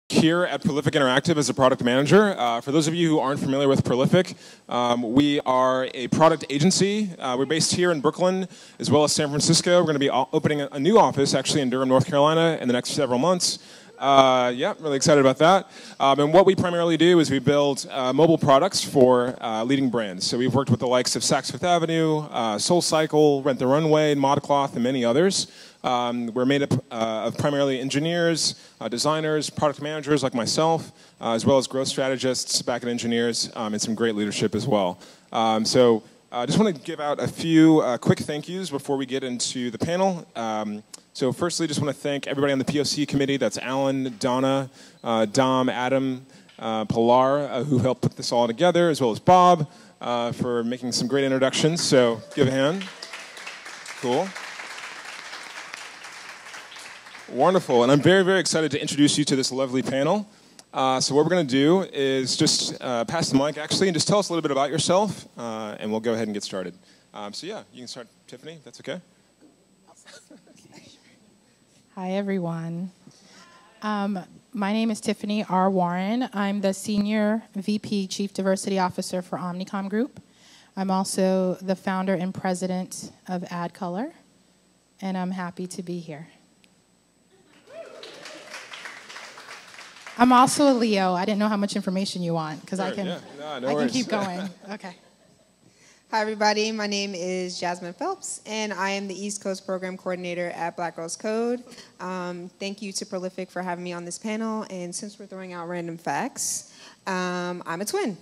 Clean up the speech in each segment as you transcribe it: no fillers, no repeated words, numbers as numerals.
Here at Prolific Interactive as a product manager. For those of you who aren't familiar with Prolific, we are a product agency. We're based here in Brooklyn as well as San Francisco. We're going to be opening a new office actually in Durham, North Carolina in the next several months. Yeah, really excited about that. And what we primarily do is we build mobile products for leading brands. So we've worked with the likes of Saks Fifth Avenue, SoulCycle, Rent the Runway, ModCloth, and many others. We're made up of primarily engineers, designers, product managers like myself, as well as growth strategists, back-end engineers, and some great leadership as well. So I just want to give out a few quick thank yous before we get into the panel. So firstly, just want to thank everybody on the POC committee. That's Alan, Donna, Dom, Adam, Pilar, who helped put this all together, as well as Bob for making some great introductions. So give a hand. Cool. Wonderful, and I'm very, very excited to introduce you to this lovely panel. So what we're going to do is just pass the mic, actually, and just tell us a little bit about yourself, and we'll go ahead and get started. So yeah, you can start, Tiffany, if that's okay. Hi, everyone. My name is Tiffany R. Warren. I'm the Senior VP Chief Diversity Officer for Omnicom Group. I'm also the founder and president of AdColor, and I'm happy to be here. I'm also a Leo. I didn't know how much information you want, because I can keep going. Okay. Hi, everybody. My name is Jasmine Phelps, and I am the East Coast Program Coordinator at Black Girls Code. Thank you to Prolific for having me on this panel. And since we're throwing out random facts, I'm a twin.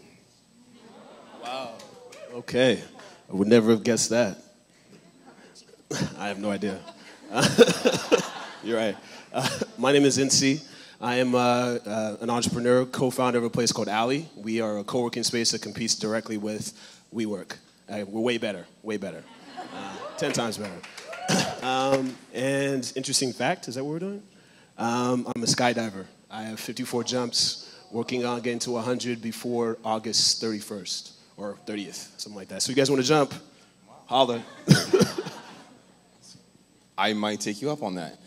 Wow. Okay. I would never have guessed that. I have no idea. You're right. My name is NC. I am an entrepreneur, co-founder of a place called Alley. We are a co-working space that competes directly with WeWork. We're way better, 10 times better. And interesting fact, is that what we're doing? I'm a skydiver. I have 54 jumps, working on getting to 100 before August 31st, or 30th, something like that. So you guys want to jump? Holler. I might take you up on that.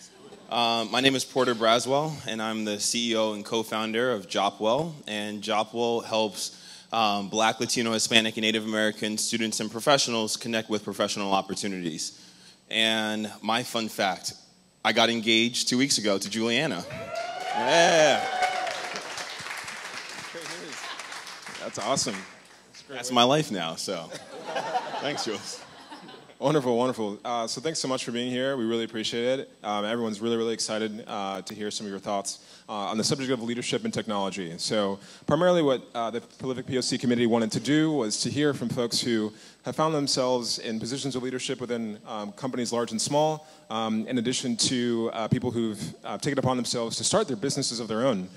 My name is Porter Braswell, and I'm the CEO and co-founder of Jopwell. And Jopwell helps Black, Latino, Hispanic, and Native American students and professionals connect with professional opportunities. And my fun fact, I got engaged 2 weeks ago to Juliana. Yeah. That's awesome. That's my life now, so thanks, Jules. Wonderful, wonderful. So thanks so much for being here. We really appreciate it. Everyone's really, really excited to hear some of your thoughts on the subject of leadership and technology. So primarily what the Prolific POC committee wanted to do was to hear from folks who have found themselves in positions of leadership within companies large and small, in addition to people who've taken it upon themselves to start their businesses of their own.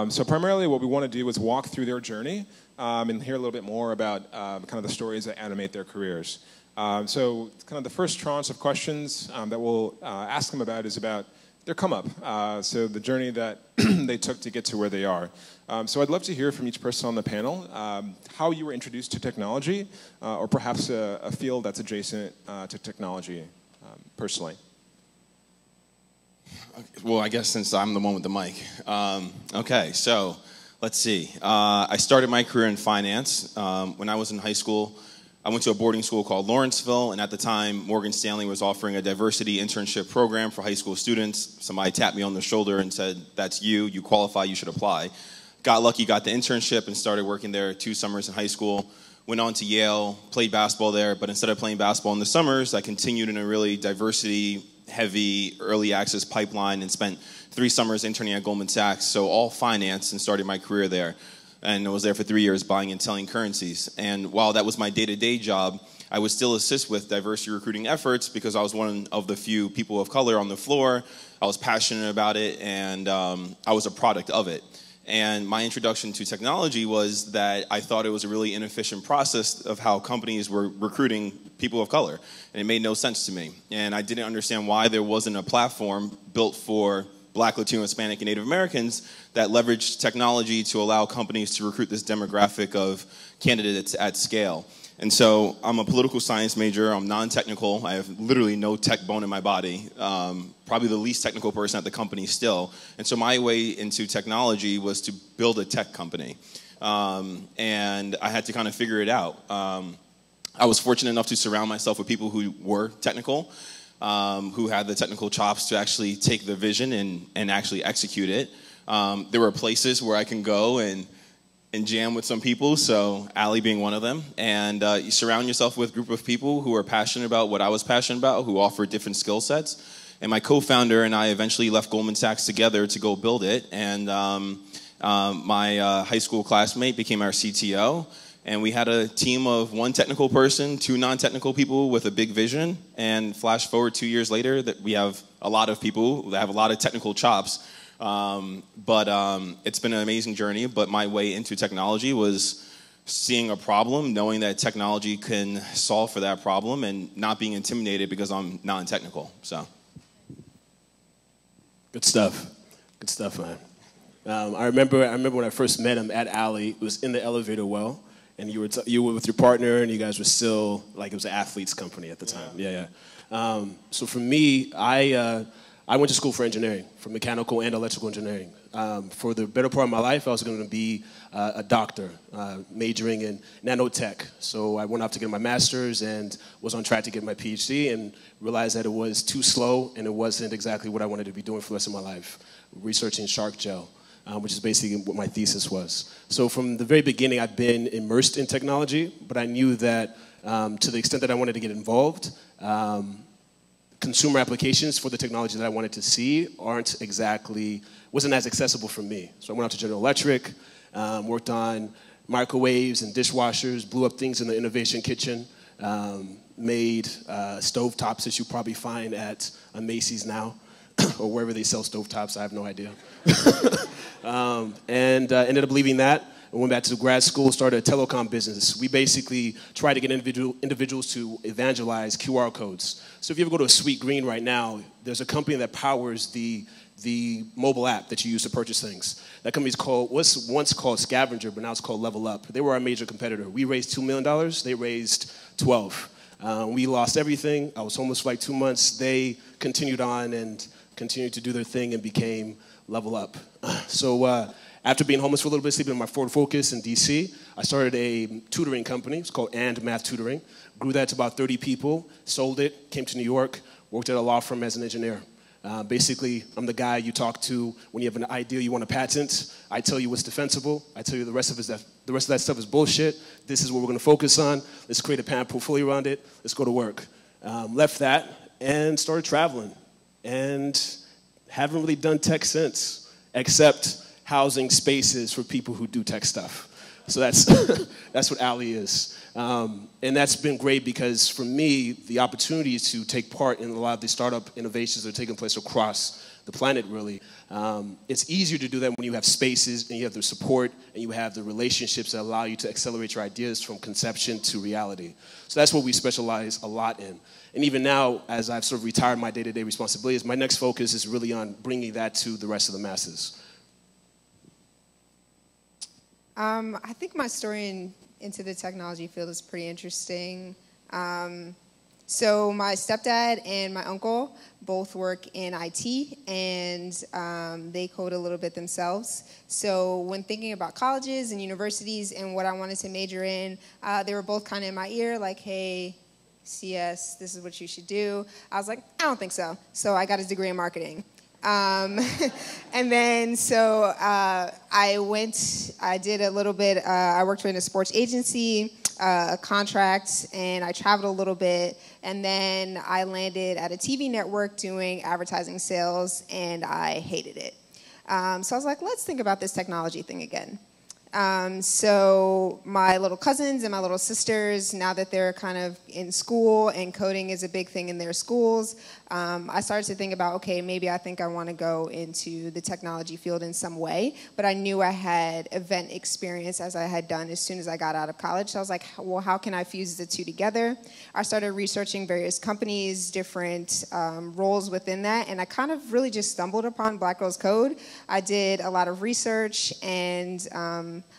So primarily what we want to do is walk through their journey and hear a little bit more about kind of the stories that animate their careers. So kind of the first tranche of questions that we'll ask them about is about their come up, so the journey that they took to get to where they are. So I'd love to hear from each person on the panel how you were introduced to technology, or perhaps a field that's adjacent to technology personally. Well, I guess since I'm the one with the mic. Okay, so let's see. I started my career in finance. When I was in high school, I went to a boarding school called Lawrenceville, and at the time, Morgan Stanley was offering a diversity internship program for high school students. Somebody tapped me on the shoulder and said, "That's you, you qualify, you should apply." Got lucky, got the internship, and started working there 2 summers in high school. Went on to Yale, played basketball there, but instead of playing basketball in the summers, I continued in a really diversity-heavy early access pipeline and spent 3 summers interning at Goldman Sachs, so all finance, and started my career there. And I was there for 3 years buying and selling currencies. And while that was my day-to-day job, I would still assist with diversity recruiting efforts because I was one of the few people of color on the floor. I was passionate about it, and I was a product of it. And my introduction to technology was that I thought it was a really inefficient process of how companies were recruiting people of color. And it made no sense to me. And I didn't understand why there wasn't a platform built for Black, Latino, Hispanic, and Native Americans that leveraged technology to allow companies to recruit this demographic of candidates at scale. And so I'm a political science major. I'm non-technical. I have literally no tech bone in my body. Probably the least technical person at the company still. And so my way into technology was to build a tech company. And I had to kind of figure it out. I was fortunate enough to surround myself with people who were technical, who had the technical chops to actually take the vision and actually execute it. There were places where I can go and jam with some people, so Allie being one of them. And you surround yourself with a group of people who are passionate about what I was passionate about, who offer different skill sets. And my co-founder and I eventually left Goldman Sachs together to go build it. And my high school classmate became our CTO. And we had a team of one technical person, two non-technical people with a big vision. And flash forward 2 years later, that we have a lot of people that have a lot of technical chops. It's been an amazing journey, but my way into technology was seeing a problem, knowing that technology can solve for that problem, and not being intimidated because I'm non-technical. So, good stuff. Good stuff, man. I remember when I first met him at Alley. It was in the elevator well, and you were with your partner, and you guys were still like it was an athletes company at the time. Yeah. So for me, I went to school for engineering, for mechanical and electrical engineering. For the better part of my life, I was going to be a doctor, majoring in nanotech. So I went off to get my master's and was on track to get my PhD and realized that it was too slow and it wasn't exactly what I wanted to be doing for the rest of my life, researching shark gel, which is basically what my thesis was. So from the very beginning, I've been immersed in technology, but I knew that to the extent that I wanted to get involved, consumer applications for the technology that I wanted to see wasn't as accessible for me. So I went out to General Electric, worked on microwaves and dishwashers, blew up things in the innovation kitchen, made stovetops that you probably find at a Macy's now, or wherever they sell stovetops, I have no idea. Ended up leaving that. I went back to grad school, started a telecom business. We basically try to get individuals to evangelize QR codes. So if you ever go to a Sweet Green right now, there's a company that powers the mobile app that you use to purchase things. That company's was once called Scavenger, but now it's called Level Up. They were our major competitor. We raised $2 million. They raised 12. We lost everything. I was homeless for like 2 months. They continued on and continued to do their thing and became Level Up. So after being homeless for a little bit, sleeping in my Ford Focus in DC, I started a tutoring company. It's called And Math Tutoring. Grew that to about 30 people, sold it, came to New York, worked at a law firm as an engineer. Basically, I'm the guy you talk to when you have an idea you want to patent. I tell you what's defensible. I tell you the rest of that stuff is bullshit. This is what we're going to focus on. Let's create a patent portfolio around it. Let's go to work. Left that and started traveling. And haven't really done tech since, except housing spaces for people who do tech stuff. So that's that's what Alley is. And that's been great because for me, the opportunity to take part in a lot of the startup innovations that are taking place across the planet, really, it's easier to do that when you have spaces and you have the support and you have the relationships that allow you to accelerate your ideas from conception to reality. So that's what we specialize a lot in. And even now, as I've sort of retired my day-to-day responsibilities, my next focus is really on bringing that to the rest of the masses. I think my story into the technology field is pretty interesting. So my stepdad and my uncle both work in IT, and they code a little bit themselves. So when thinking about colleges and universities and what I wanted to major in, they were both kind of in my ear, like, hey, CS, this is what you should do. I was like, I don't think so. So I got a degree in marketing. And then so I did a little bit, I worked in a sports agency, a contract, and I traveled a little bit. And then I landed at a TV network doing advertising sales, and I hated it. So I was like, let's think about this technology thing again. So my little cousins and my little sisters, now that they're kind of in school and coding is a big thing in their schools, I started to think about, okay, maybe I think I want to go into the technology field in some way. But I knew I had event experience as I had done as soon as I got out of college. So I was like, well, how can I fuse the two together? I started researching various companies, different roles within that, and I kind of really just stumbled upon Black Girls Code. I did a lot of research, and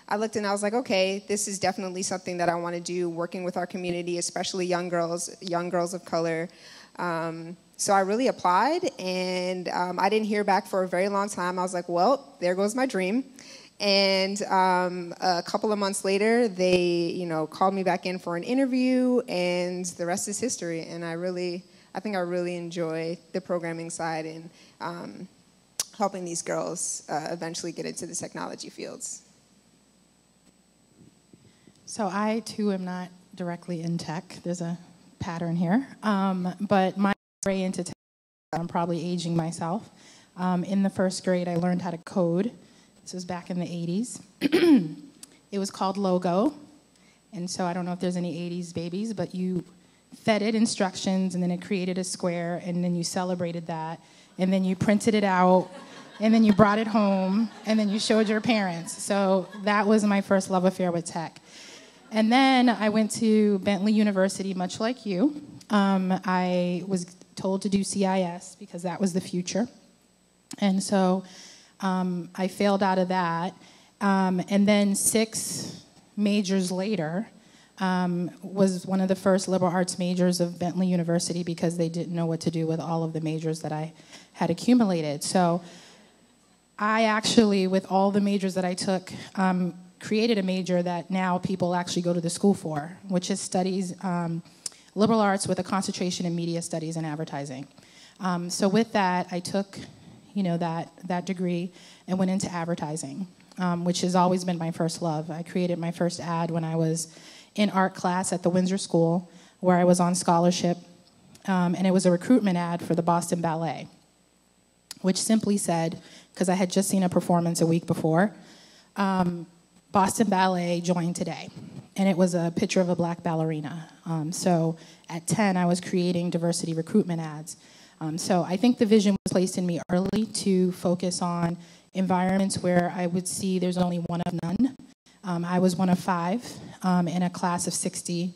I looked and I was like, okay, this is definitely something that I want to do, working with our community, especially young girls of color. So I really applied, and I didn't hear back for a very long time. I was like, well, there goes my dream. And a couple of months later, they, called me back in for an interview, and the rest is history. And I think I really enjoy the programming side and helping these girls eventually get into the technology fields. So I, too, am not directly in tech. There's a pattern here. But my way into tech, I'm probably aging myself. In the first grade, I learned how to code. This was back in the 80s. It was called Logo. And so I don't know if there's any 80s babies, but you fed it instructions, and then it created a square, and then you celebrated that, and then you printed it out, and then you brought it home, and then you showed your parents. So that was my first love affair with tech. And then I went to Bentley University, much like you. I was told to do CIS because that was the future. And so I failed out of that. And then 6 majors later was one of the first liberal arts majors of Bentley University because they didn't know what to do with all of the majors that I had accumulated. So I actually, with all the majors that I took, created a major that now people actually go to the school for, which is studies, liberal arts with a concentration in media studies and advertising. So with that, I took, that degree and went into advertising, which has always been my first love. I created my first ad when I was in art class at the Windsor School, where I was on scholarship, and it was a recruitment ad for the Boston Ballet, which simply said, because I had just seen a performance a week before, Boston Ballet joined today. And it was a picture of a black ballerina. So at 10, I was creating diversity recruitment ads. So I think the vision was placed in me early to focus on environments where I would see there's only one of none. I was one of 5 in a class of 60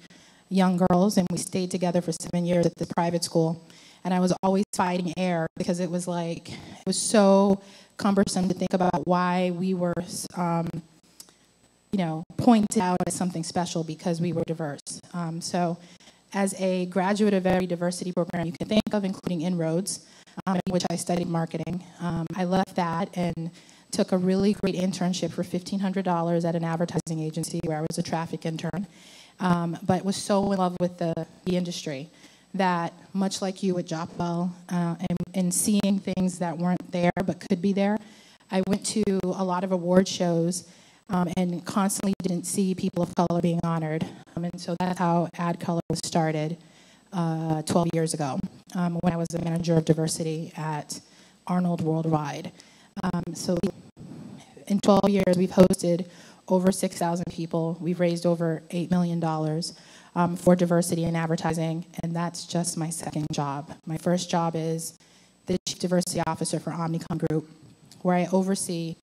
young girls, and we stayed together for 7 years at this private school. And I was always fighting air because it was so cumbersome to think about why we were pointed out as something special because we were diverse. So as a graduate of every diversity program you can think of, including Inroads, in which I studied marketing, I left that and took a really great internship for $1,500 at an advertising agency where I was a traffic intern, but was so in love with the industry that, much like you at Jopwell, and seeing things that weren't there but could be there, I went to a lot of award shows and constantly didn't see people of color being honored. And so that's how Ad Color was started 12 years ago when I was the manager of diversity at Arnold Worldwide. So in 12 years, we've hosted over 6,000 people. We've raised over $8 million for diversity in advertising, and that's just my second job. My first job is the Chief Diversity Officer for Omnicom Group, where I oversee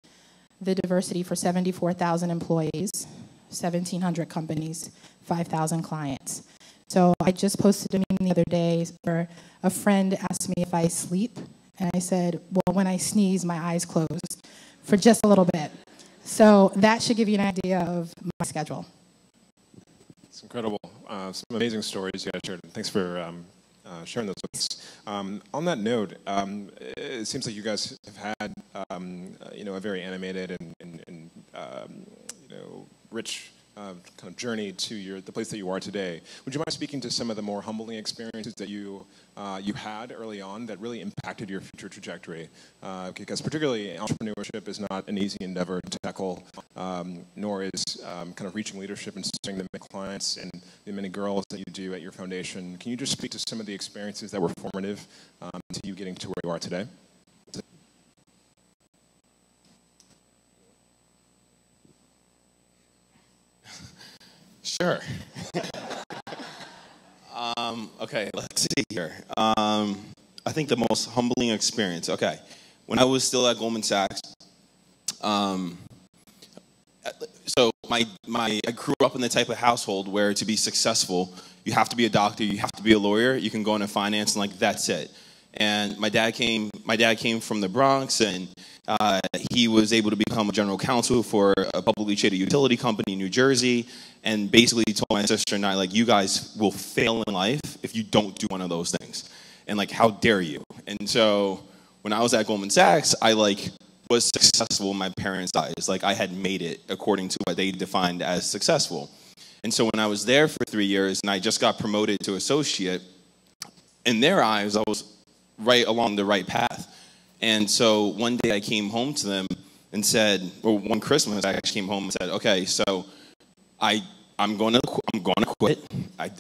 the diversity for 74,000 employees, 1,700 companies, 5,000 clients. So I just posted a meme the other day where a friend asked me if I sleep, and I said, well, when I sneeze, my eyes close for just a little bit. So that should give you an idea of my schedule. It's incredible. Some amazing stories you guys shared. Thanks for sharing those with us. On that note, it seems like you guys have had a very animated and rich kind of journey to the place that you are today. Would you mind speaking to some of the more humbling experiences that you had early on that really impacted your future trajectory? Because particularly entrepreneurship is not an easy endeavor to tackle, nor is kind of reaching leadership and serving the many clients and the many girls that you do at your foundation. Can you just speak to some of the experiences that were formative to you getting to where you are today? Sure. Okay, let's see here. I think the most humbling experience. Okay, when I was still at Goldman Sachs, so I grew up in the type of household where to be successful, you have to be a doctor, you have to be a lawyer, you can go into finance, and like that's it. And my dad came from the Bronx, and he was able to become a general counsel for a publicly traded utility company in New Jersey, and basically told my sister and I, like, you guys will fail in life if you don't do one of those things. And like, how dare you? And so when I was at Goldman Sachs, I like was successful in my parents' eyes. Like, I had made it according to what they defined as successful. And so when I was there for 3 years and I just got promoted to associate, in their eyes, I was right along the right path. And so one day I came home to them and said, or one Christmas I actually came home and said, okay, so I'm going to quit.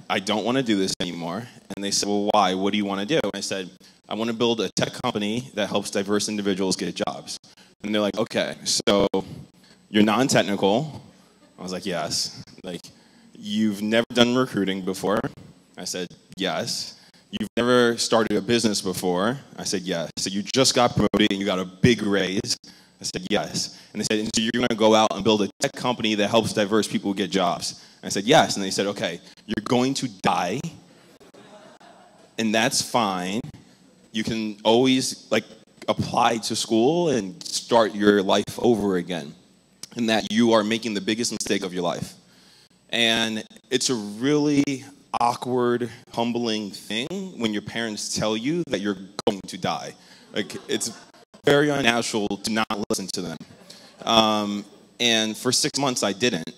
I don't want to do this anymore. And they said, well, why? What do you want to do? And I said, I want to build a tech company that helps diverse individuals get jobs. And they're like, okay, so you're non-technical. I was like, yes. Like, you've never done recruiting before. I said, yes. You've never started a business before. I said, yes. So you just got promoted and you got a big raise. I said, yes. And they said, and so you're going to go out and build a tech company that helps diverse people get jobs. And I said, yes. And they said, okay, you're going to die, and that's fine. You can always, like, apply to school and start your life over again, and that you are making the biggest mistake of your life. And it's a really awkward, humbling thing when your parents tell you that you're going to die. Like, it's very unnatural to not listen to them. And for 6 months, I didn't.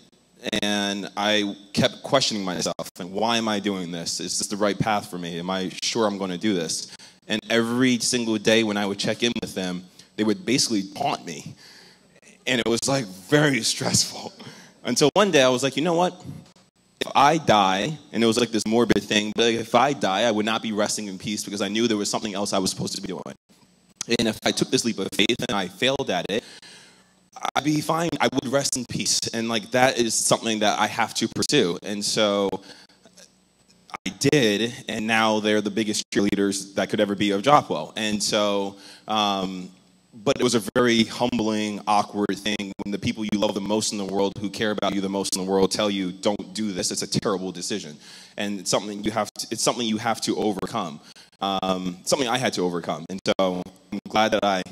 And I kept questioning myself, and why am I doing this? Is this the right path for me? Am I sure I'm going to do this? And every single day when I would check in with them, they would basically taunt me. And it was like very stressful. Until one day I was like, you know what? If I die, and it was like this morbid thing, but if I die, I would not be resting in peace because I knew there was something else I was supposed to be doing. And if I took this leap of faith and I failed at it, I'd be fine. I would rest in peace. And like, that is something that I have to pursue. And so I did, and now they're the biggest cheerleaders that could ever be of Jockwell. And so, but it was a very humbling, awkward thing when the people you love the most in the world, who care about you the most in the world, tell you, don't do this. It's a terrible decision. And it's something you have to overcome. Something I had to overcome. And so I'm glad that I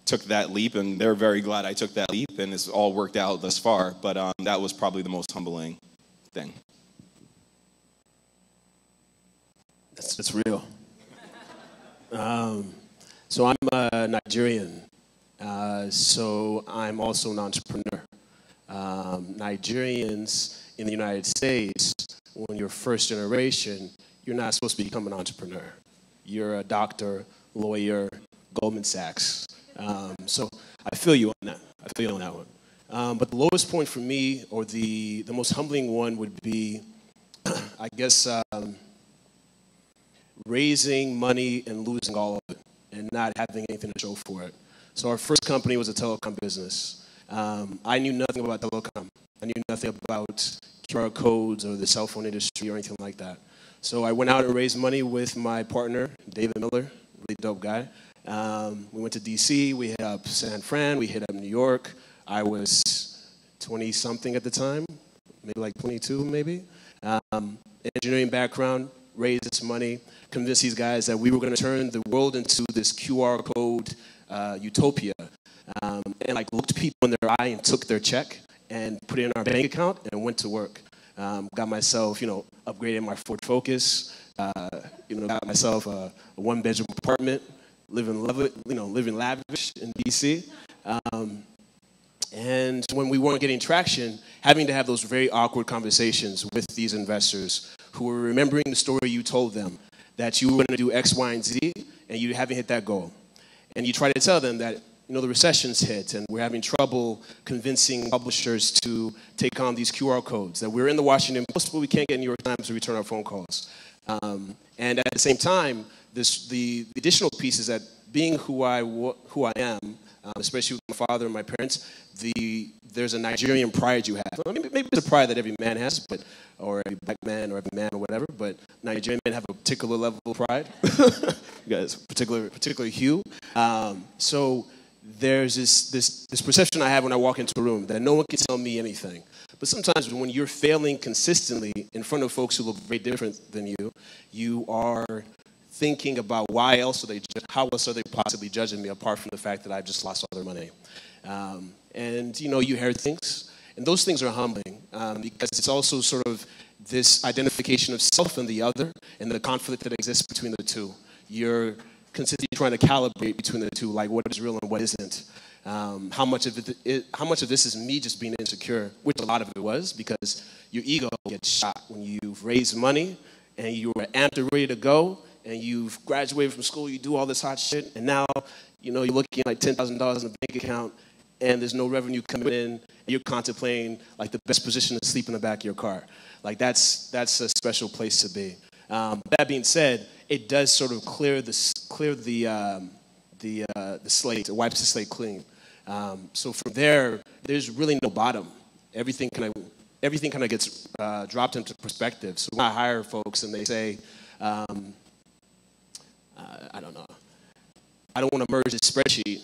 took that leap, and they're very glad I took that leap, and it's all worked out thus far. But that was probably the most humbling thing. That's real. So I'm Nigerian. So I'm also an entrepreneur. Nigerians in the United States, when you're first generation, you're not supposed to become an entrepreneur. You're a doctor, lawyer, Goldman Sachs. So I feel you on that. I feel you on that one. But the lowest point for me, or the most humbling one, would be, I guess, raising money and losing all of it and not having anything to show for it. So our first company was a telecom business. I knew nothing about telecom. I knew nothing about QR codes or the cell phone industry or anything like that. So I went out and raised money with my partner, David Miller, really dope guy. We went to DC, we hit up San Fran, we hit up New York. I was 20-something at the time, maybe like 22 maybe. Engineering background, raised this money, convinced these guys that we were going to turn the world into this QR code utopia. And like looked people in their eye and took their check and put it in our bank account and went to work. Got myself, upgraded my Ford Focus, got myself a one-bedroom apartment, living lavish in DC. And when we weren't getting traction, having to have those very awkward conversations with these investors who were remembering the story you told them, that you were going to do X, Y, and Z, and you haven't hit that goal. And you try to tell them that, the recession's hit, and we're having trouble convincing publishers to take on these QR codes, that we're in the Washington Post, but we can't get New York Times to return our phone calls. And at the same time, the additional piece is that being who I am, especially with my father and my parents, there's a Nigerian pride you have. I mean, maybe it's a pride that every man has, or every black man or every man or whatever, but Nigerian men have a particular level of pride. You guys, particular hue. So there's this perception I have when I walk into a room that no one can tell me anything. But sometimes when you're failing consistently in front of folks who look very different than you, you are thinking about how else are they possibly judging me apart from the fact that I've just lost all their money. And, you hear things, and those things are humbling because it's also sort of this identification of self and the other and the conflict that exists between the two. You're consistently trying to calibrate between the two, like what is real and what isn't. How much of this is me just being insecure, which a lot of it was, because your ego gets shot when you've raised money and you were amped and ready to go, and you've graduated from school, you do all this hot shit, and now, you're looking at like $10,000 in the bank account, and there's no revenue coming in, and you're contemplating like the best position to sleep in the back of your car. Like that's a special place to be. That being said, it does sort of clear the slate. It wipes the slate clean. So from there's really no bottom. Everything kind of gets dropped into perspective. So when I hire folks and they say, I don't know, I don't want to merge this spreadsheet.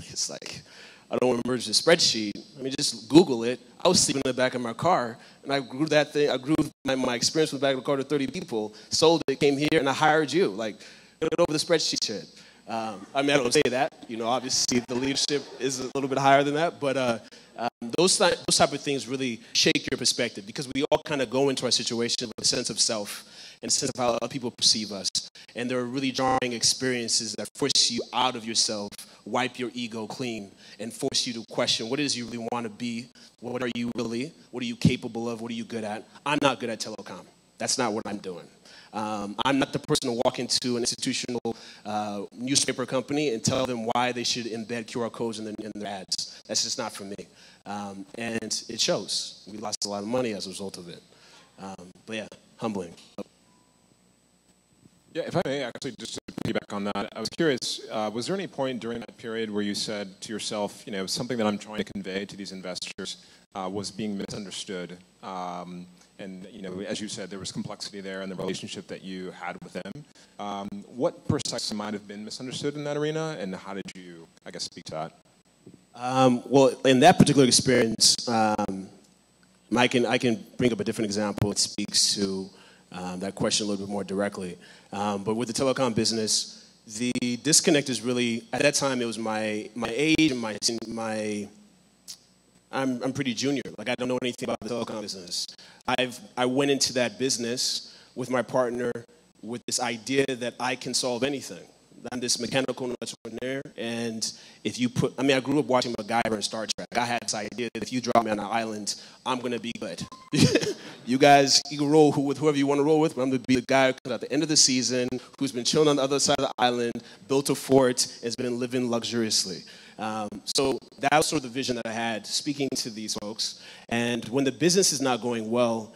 It's like, I don't want to merge the spreadsheet. I mean, just Google it. I was sleeping in the back of my car, and I grew that thing. I grew my experience with the back of the car to 30 people, sold it, came here, and I hired you. Like, get over the spreadsheet shit. I mean, I don't say that. Obviously, the leadership is a little bit higher than that, but those type of things really shake your perspective because we all kind of go into our situation with a sense of self and a sense of how other people perceive us. And there are really jarring experiences that force you out of yourself, wipe your ego clean, and force you to question what it is you really want to be, what are you really, what are you capable of, what are you good at. I'm not good at telecom. That's not what I'm doing. I'm not the person to walk into an institutional newspaper company and tell them why they should embed QR codes in their ads. That's just not for me. And it shows. We lost a lot of money as a result of it. But yeah, humbling. Yeah, if I may, actually, just to piggyback on that, I was curious, was there any point during that period where you said to yourself, something that I'm trying to convey to these investors was being misunderstood? And, as you said, there was complexity there in the relationship that you had with them. What precisely might have been misunderstood in that arena, and how did you, speak to that? Well, in that particular experience, I can bring up a different example. It speaks to that question a little bit more directly. But with the telecom business, the disconnect is really, at that time, it was my age and I'm pretty junior. Like, I don't know anything about the telecom business. I went into that business with my partner with this idea that I can solve anything. I'm this mechanical entrepreneur, and I grew up watching MacGyver and Star Trek. I had this idea that if you drop me on an island, I'm going to be good. You guys, you can roll with whoever you want to roll with, but I'm going to be the guy who comes at the end of the season, who's been chilling on the other side of the island, built a fort, and has been living luxuriously. So that was sort of the vision that I had speaking to these folks. And when the business is not going well,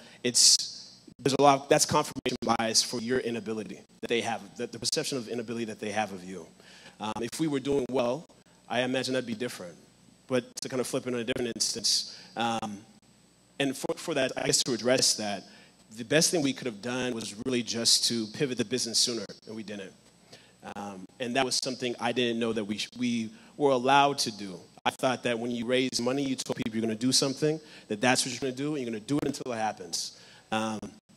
there's a lot, that's confirmation bias for your inability that they have, the perception of inability that they have of you. If we were doing well, I imagine that'd be different. But to kind of flip it in a different instance, and for that, I guess to address that, the best thing we could have done was really just to pivot the business sooner, and we didn't. And that was something I didn't know that we were allowed to do. I thought that when you raise money, you told people you're going to do something, that's what you're going to do, and you're going to do it until it happens.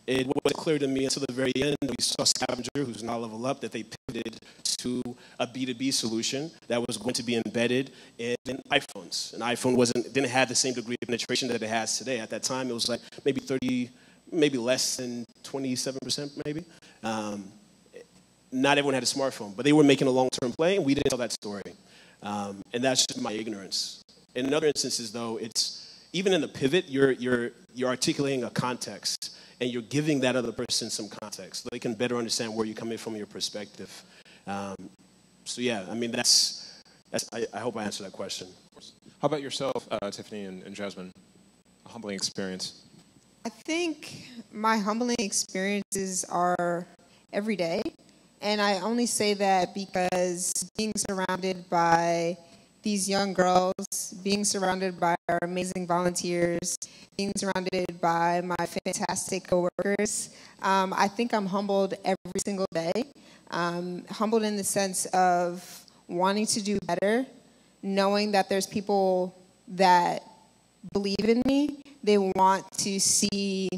It wasn't clear to me until the very end. We saw Scavenger, who's now Level Up, that they pivoted to a B2B solution that was going to be embedded in iPhones. And iPhone didn't have the same degree of penetration that it has today. At that time, it was like maybe 30, maybe less than 27%, maybe. Not everyone had a smartphone, but they were making a long-term play, and we didn't tell that story. And that's just my ignorance. In other instances, though, even in the pivot, you're articulating a context, and you're giving that other person some context so they can better understand where you're coming from, your perspective. So yeah, I mean, I hope I answered that question. How about yourself, Tiffany and Jasmine? A humbling experience. I think my humbling experiences are every day. And I only say that because being surrounded by these young girls, being surrounded by our amazing volunteers, being surrounded by my fantastic coworkers. I think I'm humbled every single day. Humbled in the sense of wanting to do better, knowing that there's people that believe in me. They want to see,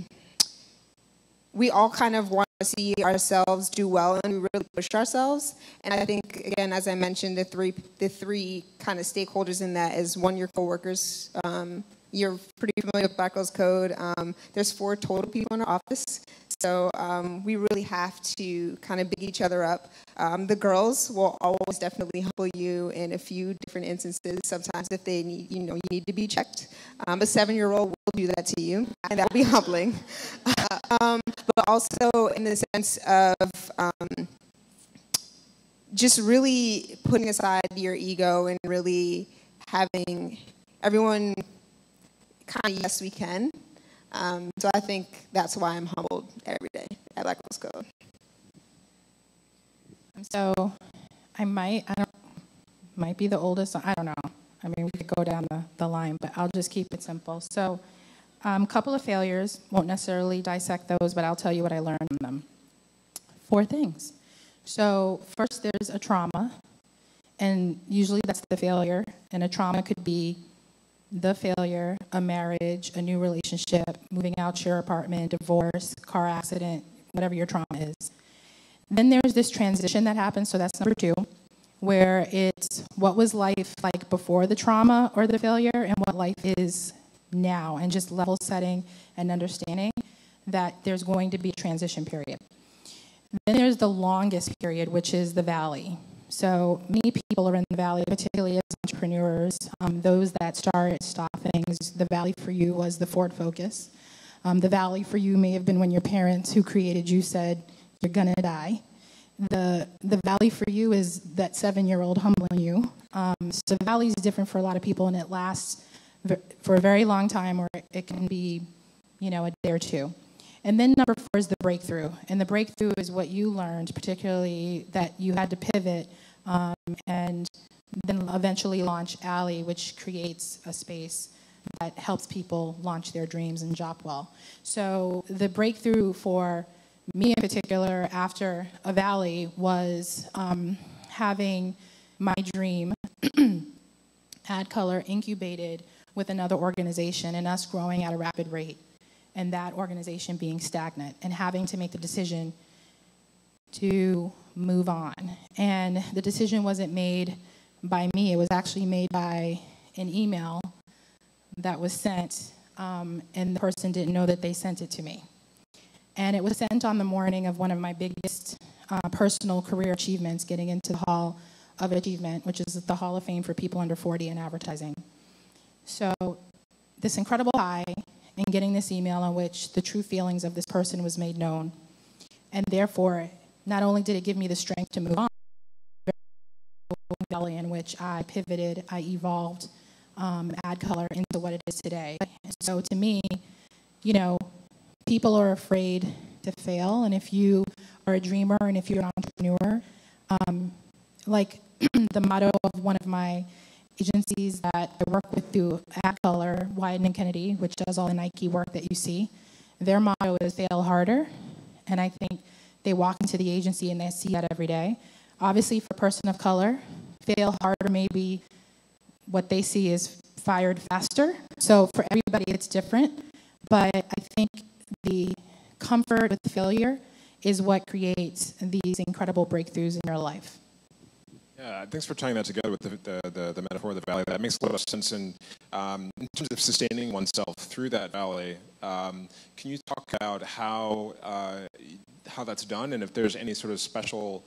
we all kind of want to see ourselves do well, and we really push ourselves. And I think, again, as I mentioned, the three kind of stakeholders in that is, one, your coworkers. You're pretty familiar with Black Girls Code. There's 4 total people in our office. So we really have to kind of big each other up. The girls will always definitely humble you in a few different instances. Sometimes if they need, you need to be checked. A 7-year-old will do that to you, and that will be humbling. But also in the sense of just really putting aside your ego and really having everyone kind of, yes, we can. So I think that's why I'm humbled every day at Black Girls Code. So I might be the oldest. I don't know. I mean, we could go down the line, but I'll just keep it simple. So a couple of failures, won't necessarily dissect those, but I'll tell you what I learned from them. 4 things. So first, there's a trauma, and usually that's the failure, and a trauma could be the failure, a marriage, a new relationship, moving out your apartment, divorce, car accident, whatever your trauma is. Then there's this transition that happens, so that's number 2, where it's what was life like before the trauma or the failure and what life is now, and just level setting and understanding that there's going to be a transition period. Then there's the longest period, which is the valley. So many people are in the valley, particularly as entrepreneurs, those that start, stop things. The valley for you was the Ford Focus. The valley for you may have been when your parents who created you said, you're gonna die. The valley for you is that 7-year-old humbling you. So the valley is different for a lot of people, and it lasts for a very long time, or it can be, a day or 2. And then number 4 is the breakthrough. And the breakthrough is what you learned, particularly that you had to pivot and then eventually launch Alley, which creates a space that helps people launch their dreams and job well. So the breakthrough for me in particular after a Valley was having my dream, Add Color, incubated with another organization and us growing at a rapid rate, and that organization being stagnant and having to make the decision to move on. And the decision wasn't made by me. It was actually made by an email that was sent, and the person didn't know that they sent it to me. And it was sent on the morning of one of my biggest personal career achievements, getting into the Hall of Achievement, which is the Hall of Fame for people under 40 in advertising. So this incredible high in getting this email in which the true feelings of this person was made known. And therefore, not only did it give me the strength to move on, in which I pivoted, I evolved, Add Color into what it is today. And so to me, people are afraid to fail, and if you are a dreamer and if you're an entrepreneur, like the motto of one of my agencies that I work with through Add Color, Wyden and Kennedy, which does all the Nike work that you see, their motto is fail harder, and I think they walk into the agency and they see that every day. Obviously, for a person of color, fail harder may be what they see is fired faster. So for everybody, it's different, but I think the comfort with failure is what creates these incredible breakthroughs in your life. Yeah, thanks for tying that together with the metaphor of the valley. That makes a lot of sense in terms of sustaining oneself through that valley. Can you talk about how that's done, and if there's any sort of special,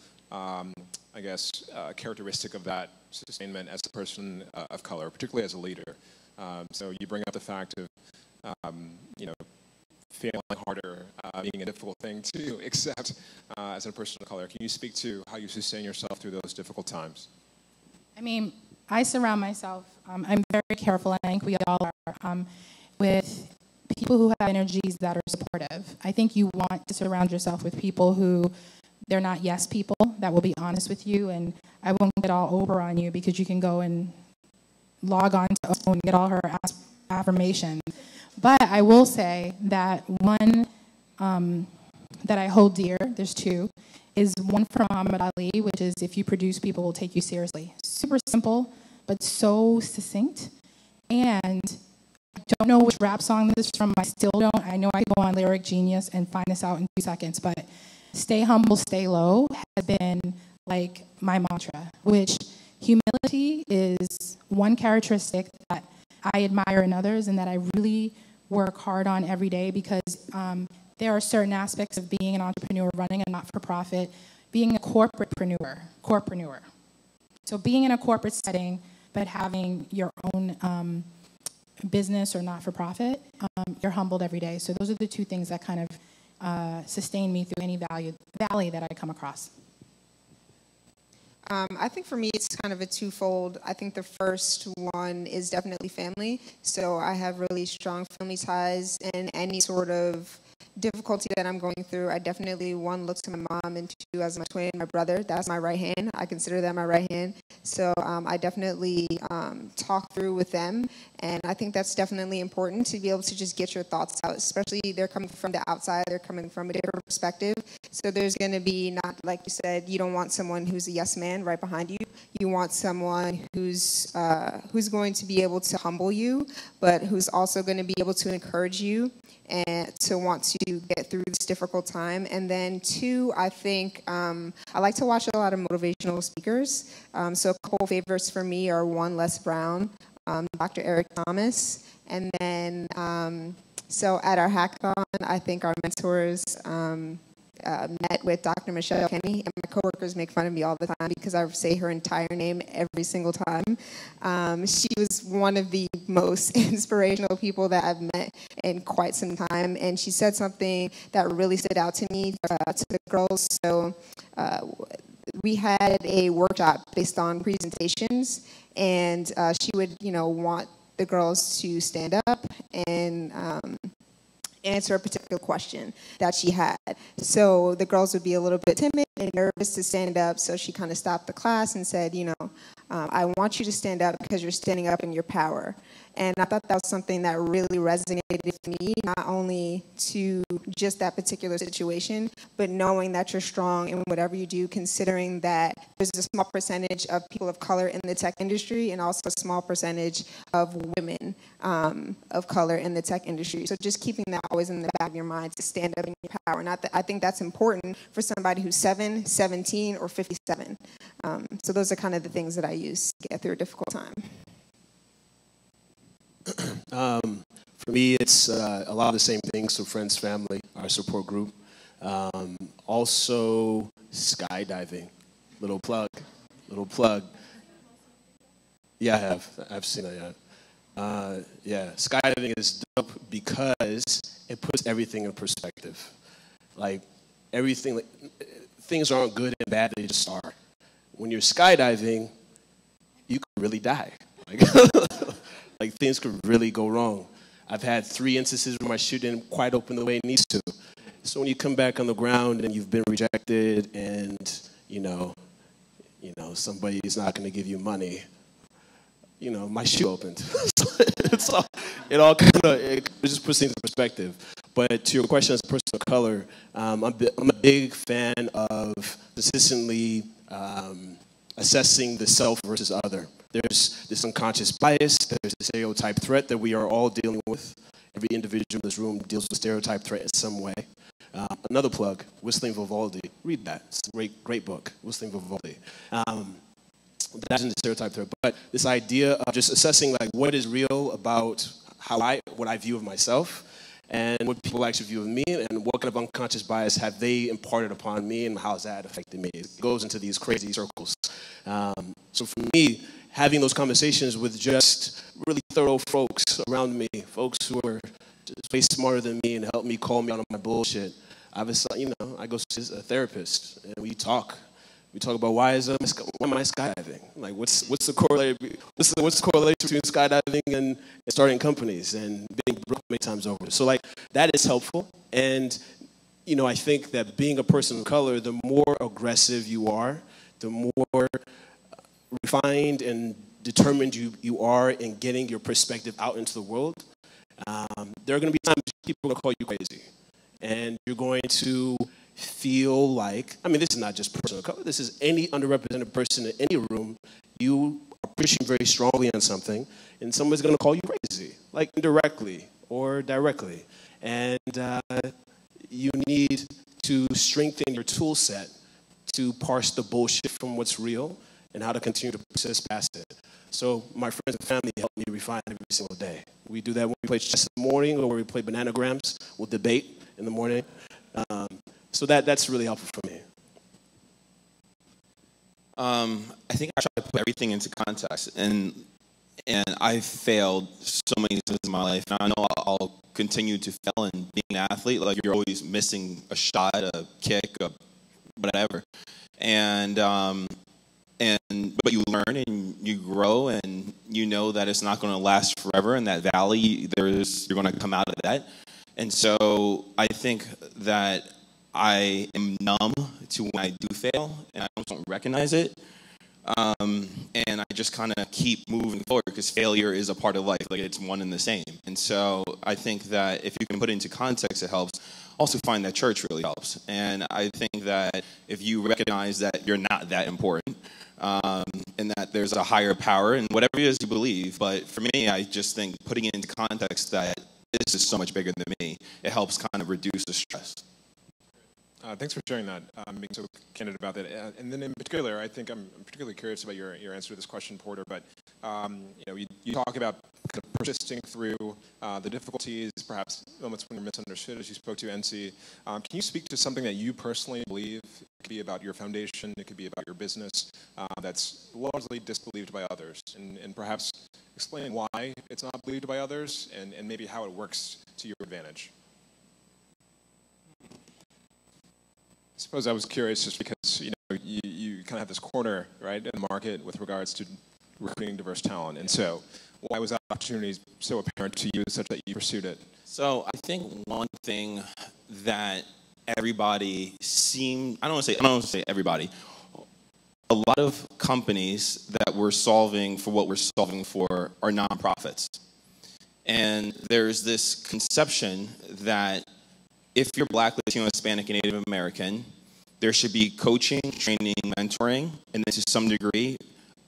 characteristic of that sustainment as a person of color, particularly as a leader? So you bring up the fact of, failing harder being a difficult thing to accept as a person of color. Can you speak to how you sustain yourself through those difficult times? I mean, I surround myself, I'm very careful, and I think we all are, with people who have energies that are supportive. I think you want to surround yourself with people who, they're not yes people, that will be honest with you, and I won't get all over on you because you can go and log on to OWN and get all her affirmations. But I will say that one that I hold dear, there's two, is one from Muhammad Ali, which is, if you produce, people will take you seriously. Super simple, but so succinct. And I don't know which rap song this is from. I still don't. I know I can go on Lyric Genius and find this out in 2 seconds, but stay humble, stay low has been like my mantra, which humility is one characteristic that I admire in others and that I really work hard on every day, because there are certain aspects of being an entrepreneur, running a not-for-profit, being a corporatepreneur. So being in a corporate setting, but having your own business or not-for-profit, you're humbled every day. So those are the two things that kind of sustain me through any valley that I come across. I think for me it's kind of a twofold. I think the first one is definitely family. So I have really strong family ties, and any sort of difficulty that I'm going through, I definitely, one, look to my mom, and two, as my twin, my brother, that's my right hand. I consider that my right hand. So I definitely talk through with them, and I think that's definitely important to be able to just get your thoughts out, especially they're coming from the outside, they're coming from a different perspective. So there's going to be, not like you said, you don't want someone who's a yes man right behind you. You want someone who's going to be able to humble you, but who's also going to be able to encourage you and to want to get through this difficult time. And then two, I think I like to watch a lot of motivational speakers. So a couple favorites for me are one, Les Brown, Dr. Eric Thomas, and then so at our hackathon, I think our mentors met with Dr. Michelle Kenny, and my coworkers make fun of me all the time because I say her entire name every single time. She was one of the most inspirational people that I've met in quite some time, and she said something that really stood out to me, to the girls. So we had a workshop based on presentations, and she would, want the girls to stand up and answer a particular question that she had. So the girls would be a little bit timid and nervous to stand up, so she kind of stopped the class and said, I want you to stand up because you're standing up in your power. And I thought that was something that really resonated with me, not only to just that particular situation, but knowing that you're strong in whatever you do, considering that there's a small percentage of people of color in the tech industry and also a small percentage of women of color in the tech industry. So just keeping that always in the back of your mind to stand up in your power. And I think that's important for somebody who's 7, 17, or 57. So those are kind of the things that I use to get through a difficult time. For me, it's a lot of the same things. So friends, family, our support group. Also skydiving. Little plug. Yeah, I have. I've seen it, yeah. Skydiving is dope because it puts everything in perspective. Like, everything, things aren't good and bad, they just are. When you're skydiving, you could really die. Like things could really go wrong. I've had 3 instances where my chute didn't quite open the way it needs to. So when you come back on the ground and you've been rejected and, somebody's not going to give you money, my chute opened. It just puts things in perspective. But to your question as a person of color, I'm a big fan of consistently assessing the self versus other. There's this unconscious bias, there's a stereotype threat that we are all dealing with. Every individual in this room deals with stereotype threat in some way. Another plug, Whistling Vivaldi. Read that. It's a great book, Whistling Vivaldi. That's in the stereotype threat. But this idea of just assessing like what is real about what I view of myself and what people actually view of me, and what kind of unconscious bias have they imparted upon me, and how has that affected me. It goes into these crazy circles. So for me, having those conversations with just really thorough folks around me, folks who are just way smarter than me and help me call me out on my bullshit, I go to a therapist and we talk. We talk about why am I skydiving? Like what's the correlation between skydiving and starting companies and being broke many times over? So like that is helpful, and I think that being a person of color, the more aggressive you are, the more refined and determined you are in getting your perspective out into the world, there are going to be times people are going to call you crazy. And you're going to feel like, I mean, this is not just personal color, this is any underrepresented person in any room. You are pushing very strongly on something, and someone's going to call you crazy, like indirectly or directly. And you need to strengthen your tool set to parse the bullshit from what's real and how to continue to process past it. So my friends and family help me refine every single day. We do that when we play chess in the morning or when we play bananagrams. We'll debate in the morning. So that's really helpful for me. I think I try to put everything into context, and I've failed so many times in my life, and I know I'll continue to fail. And being an athlete, like, you're always missing a shot, a kick, a whatever, but you learn and you grow, and you know that it's not going to last forever. In that valley, you're going to come out of that. And so I think that I am numb to when I do fail, and I don't recognize it. And I just kind of keep moving forward, because failure is a part of life. Like, it's one and the same. And so I think that if you can put it into context, it helps. Also find that church really helps. And I think that if you recognize that you're not that important, and that there's a higher power in whatever it is you believe. But for me, I just think putting it into context that this is so much bigger than me, it helps kind of reduce the stress. Thanks for sharing that, being so candid about that. And then in particular, I think I'm particularly curious about your answer to this question, Porter. But you talk about kind of persisting through the difficulties, perhaps moments when you're misunderstood, as you spoke to NC. Can you speak to something that you personally believe? It could be about your foundation, it could be about your business, that's largely disbelieved by others, and perhaps explain why it's not believed by others, and maybe how it works to your advantage. I suppose I was curious just because you kind of have this corner, right, in the market with regards to recruiting diverse talent, and so why was that opportunity so apparent to you such that you pursued it? So I think one thing that everybody I don't want to say everybody, a lot of companies that we're solving for what we're solving for are nonprofits, and there's this conception that if you're Black, Latino, Hispanic, and Native American, there should be coaching, training, mentoring, and then to some degree,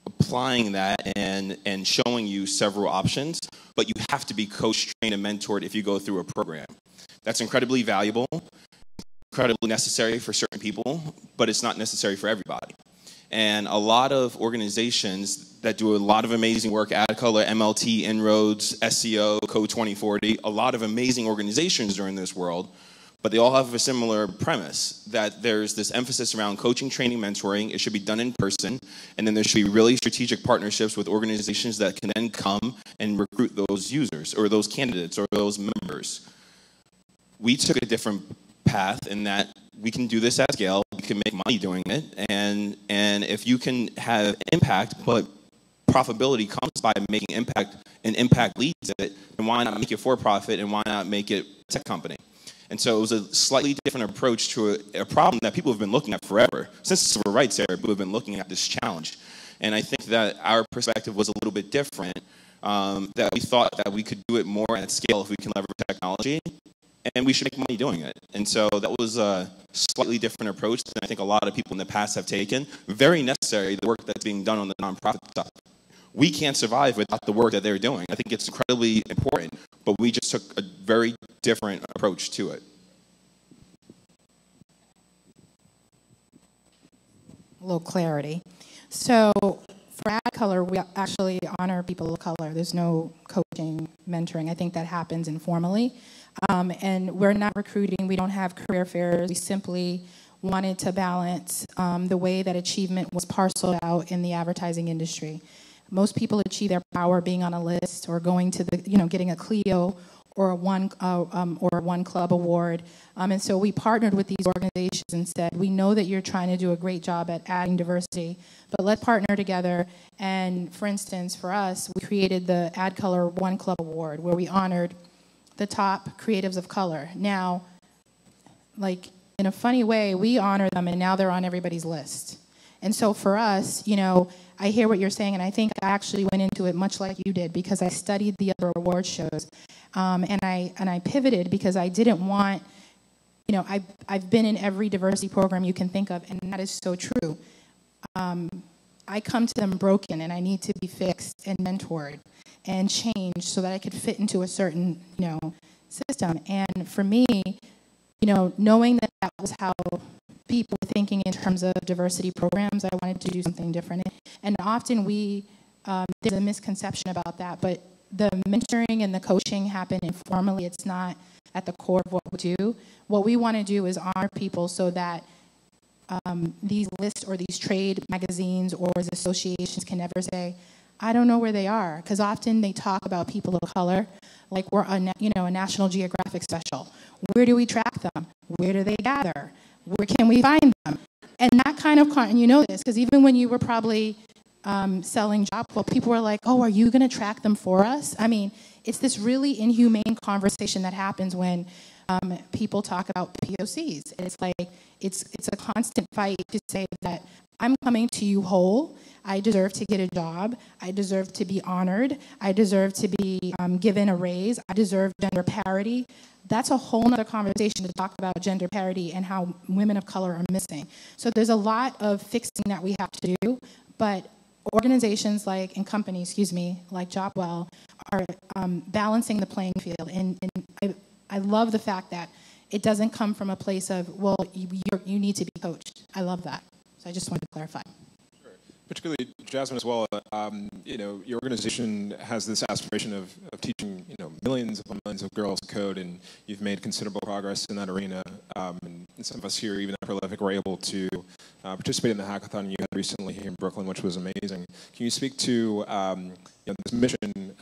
applying that and showing you several options. But you have to be coached, trained, and mentored if you go through a program. That's incredibly valuable, incredibly necessary for certain people, but it's not necessary for everybody. And a lot of organizations that do a lot of amazing work, AdColor, MLT, Inroads, SEO, Code 2040, a lot of amazing organizations are in this world, but they all have a similar premise, that there's this emphasis around coaching, training, mentoring. It should be done in person, and then there should be really strategic partnerships with organizations that can then come and recruit those users or those candidates or those members. We took a different path in that we can do this at scale, we can make money doing it, and if you can have impact, but profitability comes by making impact, and impact leads it, then why not make it for profit, and why not make it a tech company? And so it was a slightly different approach to a problem that people have been looking at forever. Since the civil rights era, people have been looking at this challenge. And I think that our perspective was a little bit different, that we thought that we could do it more at scale if we can leverage technology, and we should make money doing it. And so that was a slightly different approach than I think a lot of people in the past have taken. Very necessary, the work that's being done on the nonprofit side. We can't survive without the work that they're doing. I think it's incredibly important, but we just took a very different approach to it. A little clarity. So for AdColor, we actually honor people of color. There's no coaching, mentoring. I think that happens informally. And we're not recruiting. We don't have career fairs. We simply wanted to balance the way that achievement was parceled out in the advertising industry. Most people achieve their power being on a list or going to the, getting a Clio or a one club award. And so we partnered with these organizations and said, we know that you're trying to do a great job at adding diversity, but let's partner together. And for instance, for us, we created the AdColor One Club Award, where we honored the top creatives of color. Now, like, in a funny way, we honor them, and now they're on everybody's list. And so for us, you know, I hear what you're saying, and I think I actually went into it much like you did because I studied the other award shows, and I pivoted because I didn't want, you know, I've been in every diversity program you can think of, and that is so true. I come to them broken, and I need to be fixed and mentored and changed so that I could fit into a certain, you know, system. And for me, you know, knowing that that was how people were thinking in terms of diversity programs, I wanted to do something different. And often there's a misconception about that, but the mentoring and the coaching happen informally. It's not at the core of what we do. What we want to do is honor people so that these lists or these trade magazines or associations can never say, I don't know where they are, because often they talk about people of color like we're a National Geographic special. Where do we track them? Where do they gather? Where can we find them? And that kind of, and you know this, because even when you were probably selling job, well, people were like, oh, are you going to track them for us? I mean, it's this really inhumane conversation that happens when people talk about POCs. And it's like, it's a constant fight to say that I'm coming to you whole. I deserve to get a job. I deserve to be honored. I deserve to be given a raise. I deserve gender parity. That's a whole nother conversation to talk about gender parity and how women of color are missing. So there's a lot of fixing that we have to do, but organizations and companies, like JobWell are balancing the playing field. And I love the fact that it doesn't come from a place of, well, you need to be coached. I love that. So I just wanted to clarify. Sure. Particularly, Jasmine, as well, your organization has this aspiration of teaching, millions upon millions of girls code, and you've made considerable progress in that arena. And some of us here, even at Prolific, were able to participate in the hackathon you had recently here in Brooklyn, which was amazing. Can you speak to this mission,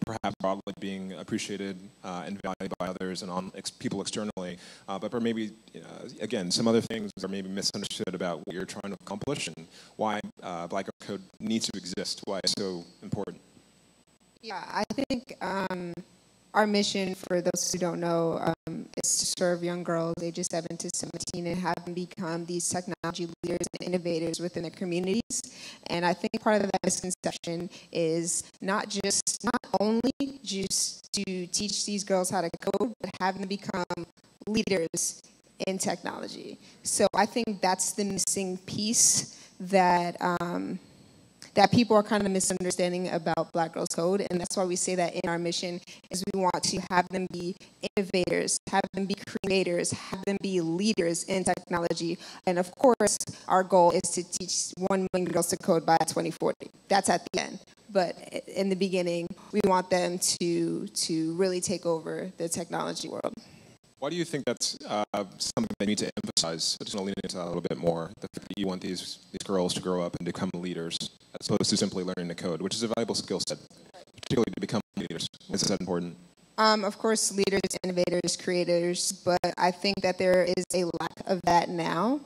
perhaps broadly being appreciated and valued by others and people externally, but for maybe, again, some other things are maybe misunderstood about what you're trying to accomplish and why Black Girls Code needs to exist, why it's so important? Yeah, I think our mission, for those who don't know, is to serve young girls ages 7 to 17 and have them become these technology leaders and innovators within their communities. And I think part of that misconception is not only just to teach these girls how to code, but have them become leaders in technology. So I think that's the missing piece that that people are kind of misunderstanding about Black Girls Code, and that's why we say that in our mission is we want to have them be innovators, have them be creators, have them be leaders in technology, and of course, our goal is to teach 1 million girls to code by 2040. That's at the end, but in the beginning, we want them to really take over the technology world. Why do you think that's something they need to emphasize? I just want to lean into that a little bit more. The fact that you want these girls to grow up and become leaders, as opposed to simply learning to code, which is a valuable skill set, particularly to become leaders. Is that important? Of course, leaders, innovators, creators, but I think that there is a lack of that now.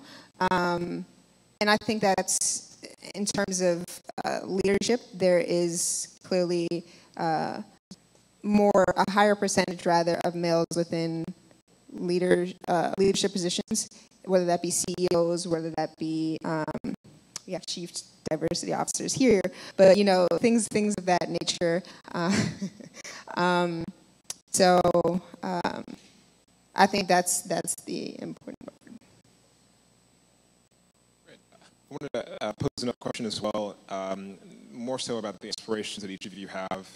And I think that's, in terms of leadership, there is clearly a higher percentage, rather, of males within leadership positions, whether that be CEOs, whether that be chief diversity officers here, but things of that nature. So I think that's the important part. Great. I wanted to pose another question as well, more so about the aspirations that each of you have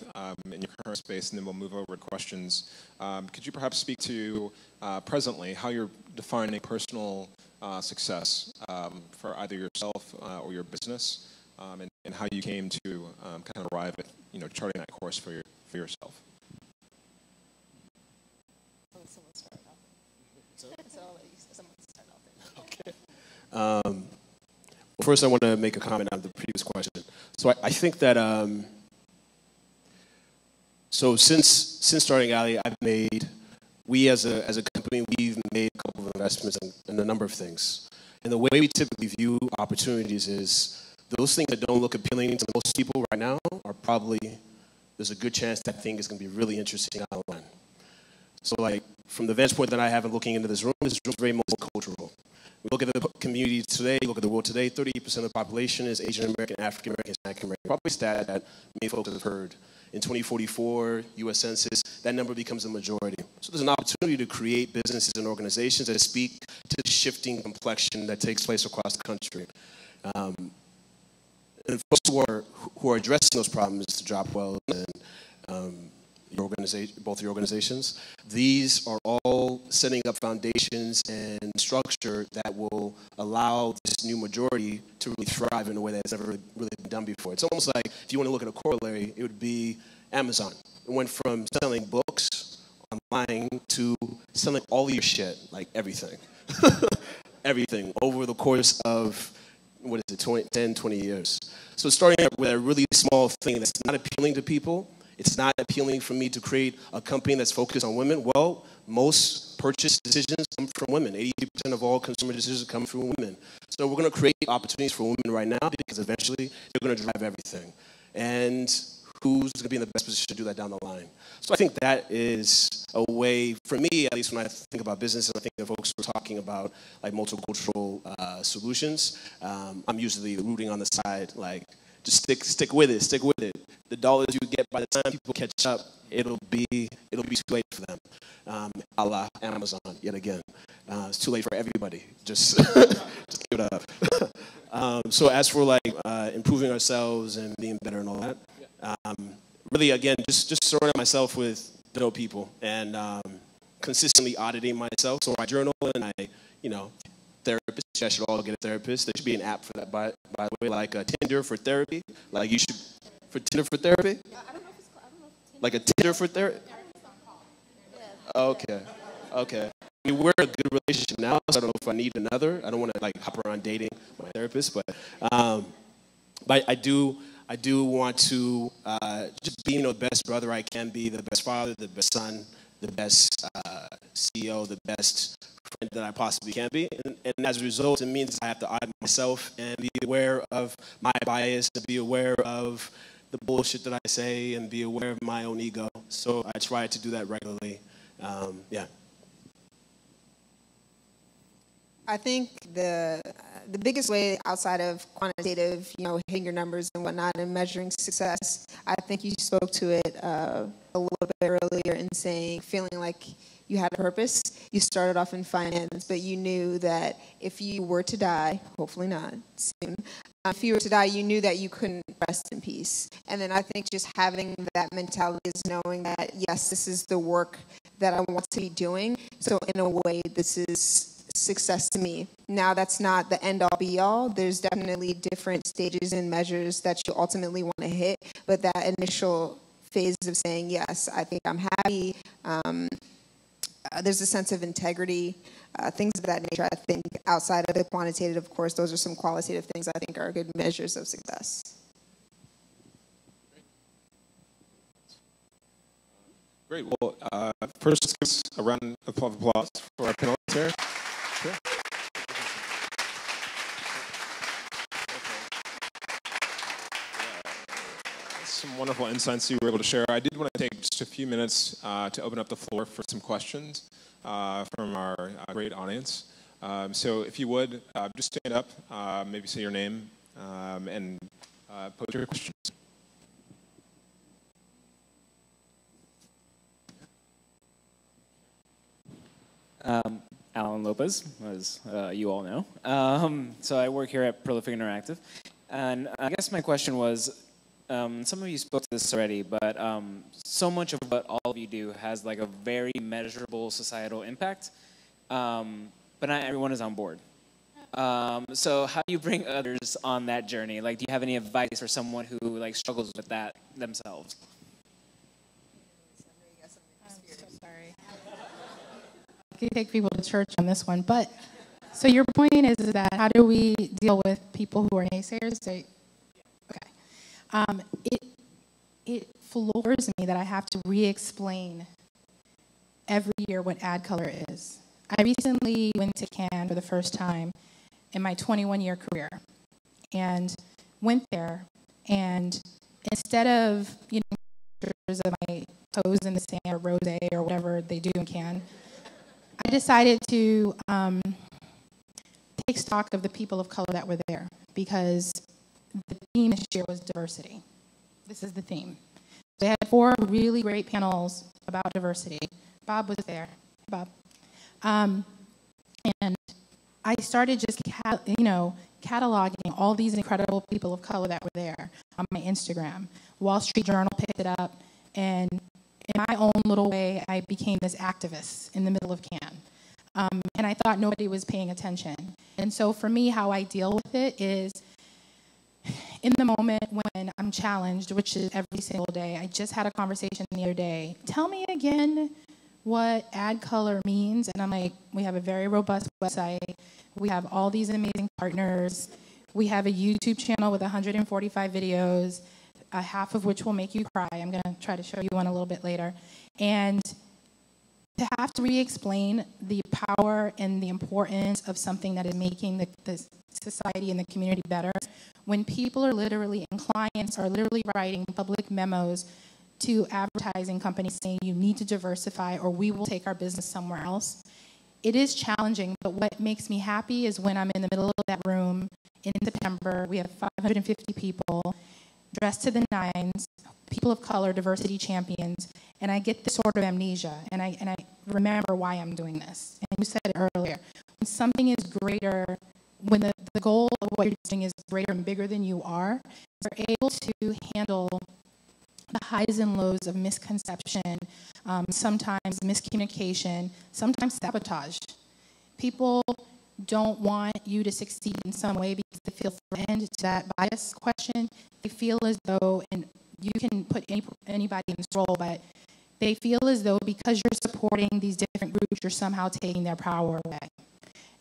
in your current space, and then we'll move over to questions. Could you perhaps speak to presently how you're defining personal success for either yourself or your business, and how you came to kind of arrive at charting that course for yourself? Okay. First, I want to make a comment on the previous question. So I think that so since starting Alley, we as a company, we've made a couple of investments in a number of things. And the way we typically view opportunities is those things that don't look appealing to most people right now are probably, there's a good chance that thing is going to be really interesting online. So like from the vantage point that I have in looking into this room is very multicultural. We look at the community today, look at the world today, 38% of the population is Asian American, African American, Hispanic American. Probably a stat that many folks have heard. In 2044, U.S. Census, that number becomes the majority. So there's an opportunity to create businesses and organizations that speak to the shifting complexion that takes place across the country. And folks who are addressing those problems, to Dropwell and both your organizations, these are all setting up foundations and structure that will allow this new majority to really thrive in a way that's never really been done before. It's almost like, if you want to look at a corollary, it would be Amazon. It went from selling books online to selling all your shit, like everything. Everything, over the course of, 10, 20 years. So starting with a really small thing that's not appealing to people. It's not appealing for me to create a company that's focused on women. Well, most purchase decisions come from women. 80% of all consumer decisions come from women. So we're going to create opportunities for women right now because eventually they're going to drive everything. And who's going to be in the best position to do that down the line? So I think that is a way, for me, at least when I think about business and I think of folks who are talking about like multicultural solutions, I'm usually rooting on the side, like, just stick with it. The dollars you get, by the time people catch up, it'll be too late for them. A la Amazon, yet again. It's too late for everybody. Just give it up. So as for like improving ourselves and being better and all that, really again, just surrounding myself with dope people and consistently auditing myself. So I journal and I, therapist. I should all get a therapist. There should be an app for that, by the way, like Tinder for therapy. Like you should, for Tinder for therapy? I don't know if it's called, like a Tinder for therapy? Okay. I mean, we're in a good relationship now, so I don't know if I need another. I don't want to like hop around dating my therapist, but I do want to just be the best brother I can be, the best father, the best son, the best CEO, the best friend that I possibly can be. And as a result, it means I have to audit myself and be aware of my bias, to be aware of the bullshit that I say, and be aware of my own ego. So I try to do that regularly. Yeah. I think the biggest way outside of quantitative, hitting your numbers and whatnot and measuring success, I think you spoke to it a little bit earlier in saying feeling like you had a purpose. You started off in finance, but you knew that if you were to die, hopefully not soon, if you were to die, you knew that you couldn't rest in peace. And then I think just having that mentality is knowing that, yes, this is the work that I want to be doing. So in a way, this is success to me. Now, that's not the end-all, be-all. There's definitely different stages and measures that you ultimately want to hit, but that initial phase of saying, yes, I think I'm happy, there's a sense of integrity, things of that nature. I think outside of the quantitative, of course, those are some qualitative things I think are good measures of success. Great. Well, first, let's give us a round of applause for our panelists here. Sure. Some wonderful insights you were able to share. I did want to take just a few minutes to open up the floor for some questions from our great audience. So if you would, just stand up, maybe say your name, and pose your questions. Alan Lopez, as you all know. So I work here at Prolific Interactive. And I guess my question was, some of you spoke to this already, but so much of what all of you do has like a very measurable societal impact, but not everyone is on board. So how do you bring others on that journey? Like, do you have any advice for someone who like struggles with that themselves? I'm so sorry. I could take people to church on this one, but so your point is that how do we deal with people who are naysayers? It floors me that I have to re-explain every year what ad color is. I recently went to Cannes for the first time in my 21-year career and went there, and instead of pictures of my toes in the sand or rosé or whatever they do in Cannes. I decided to take stock of the people of color that were there because the theme this year was diversity. This is the theme. They had 4 really great panels about diversity. Bob was there. Bob. And I started just, cataloging all these incredible people of color that were there on my Instagram. Wall Street Journal picked it up, and in my own little way, I became this activist in the middle of Cannes. And I thought nobody was paying attention. And so for me, how I deal with it is in the moment when I'm challenged, which is every single day. I just had a conversation the other day. Tell me again what add color means. And I'm like, we have a very robust website. We have all these amazing partners. We have a YouTube channel with 145 videos, half of which will make you cry. I'm going to try to show you one a little bit later. And to have to re-explain the power and the importance of something that is making the society and the community better, when people are literally, and clients are literally writing public memos to advertising companies saying you need to diversify or we will take our business somewhere else, it is challenging. But what makes me happy is when I'm in the middle of that room in September, we have 550 people dressed to the nines, people of color, diversity champions, and I get this sort of amnesia, and I remember why I'm doing this. And you said it earlier. When something is greater, when the goal of what you're doing is greater and bigger than you are, you're able to handle the highs and lows of misconception, sometimes miscommunication, sometimes sabotage. People don't want you to succeed in some way because they feel threatened to that bias question. They feel as though, and you can put anybody in this role, but they feel as though because you're supporting these different groups, you're somehow taking their power away.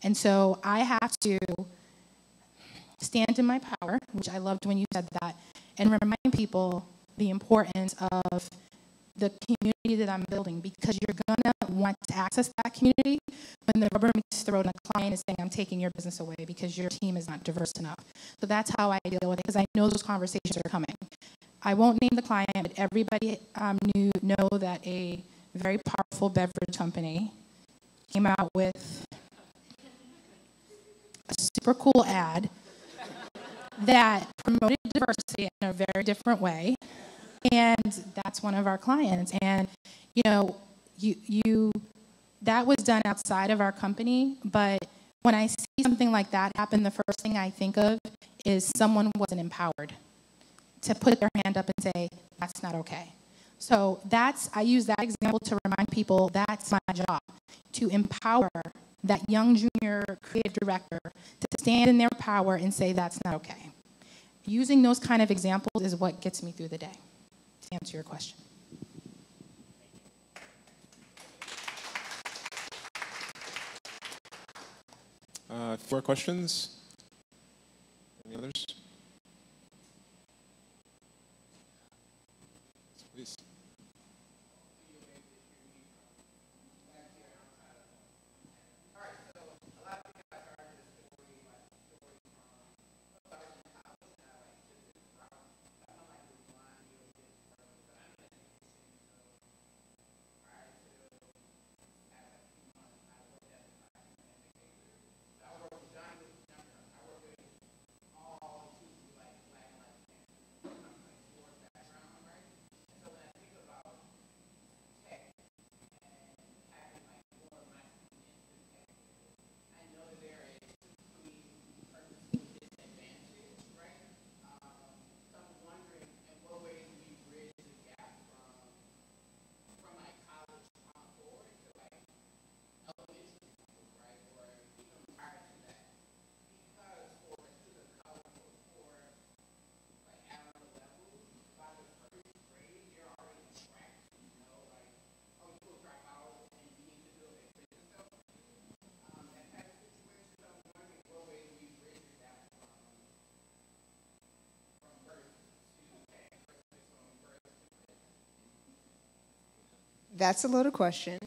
And so I have to stand in my power, which I loved when you said that, and remind people the importance of the community that I'm building, because you're going to want to access that community when the rubber meets the road and the client is saying, I'm taking your business away because your team is not diverse enough. So that's how I deal with it, because I know those conversations are coming. I won't name the client, but everybody know that a very powerful beverage company came out with a super cool ad that promoted diversity in a very different way. And that's one of our clients. And, that was done outside of our company, but when I see something like that happen, the first thing I think of is someone wasn't empowered to put their hand up and say, that's not okay. So I use that example to remind people that's my job, to empower that young junior creative director to stand in their power and say that's not okay. Using those kind of examples is what gets me through the day, to answer your question. More questions? Any others? Please. That's a loaded question.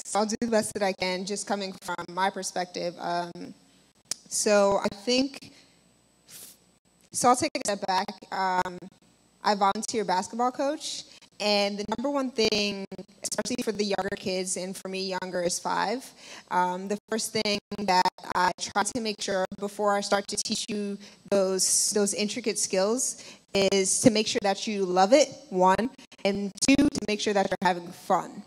So I'll do the best that I can, just coming from my perspective. So I think So I'll take a step back. I volunteer basketball coach, and the number one thing, especially for the younger kids, and for me, younger is 5, the first thing that I try to make sure before I start to teach you those intricate skills is to make sure that you love it, 1, and 2, to make sure that you're having fun.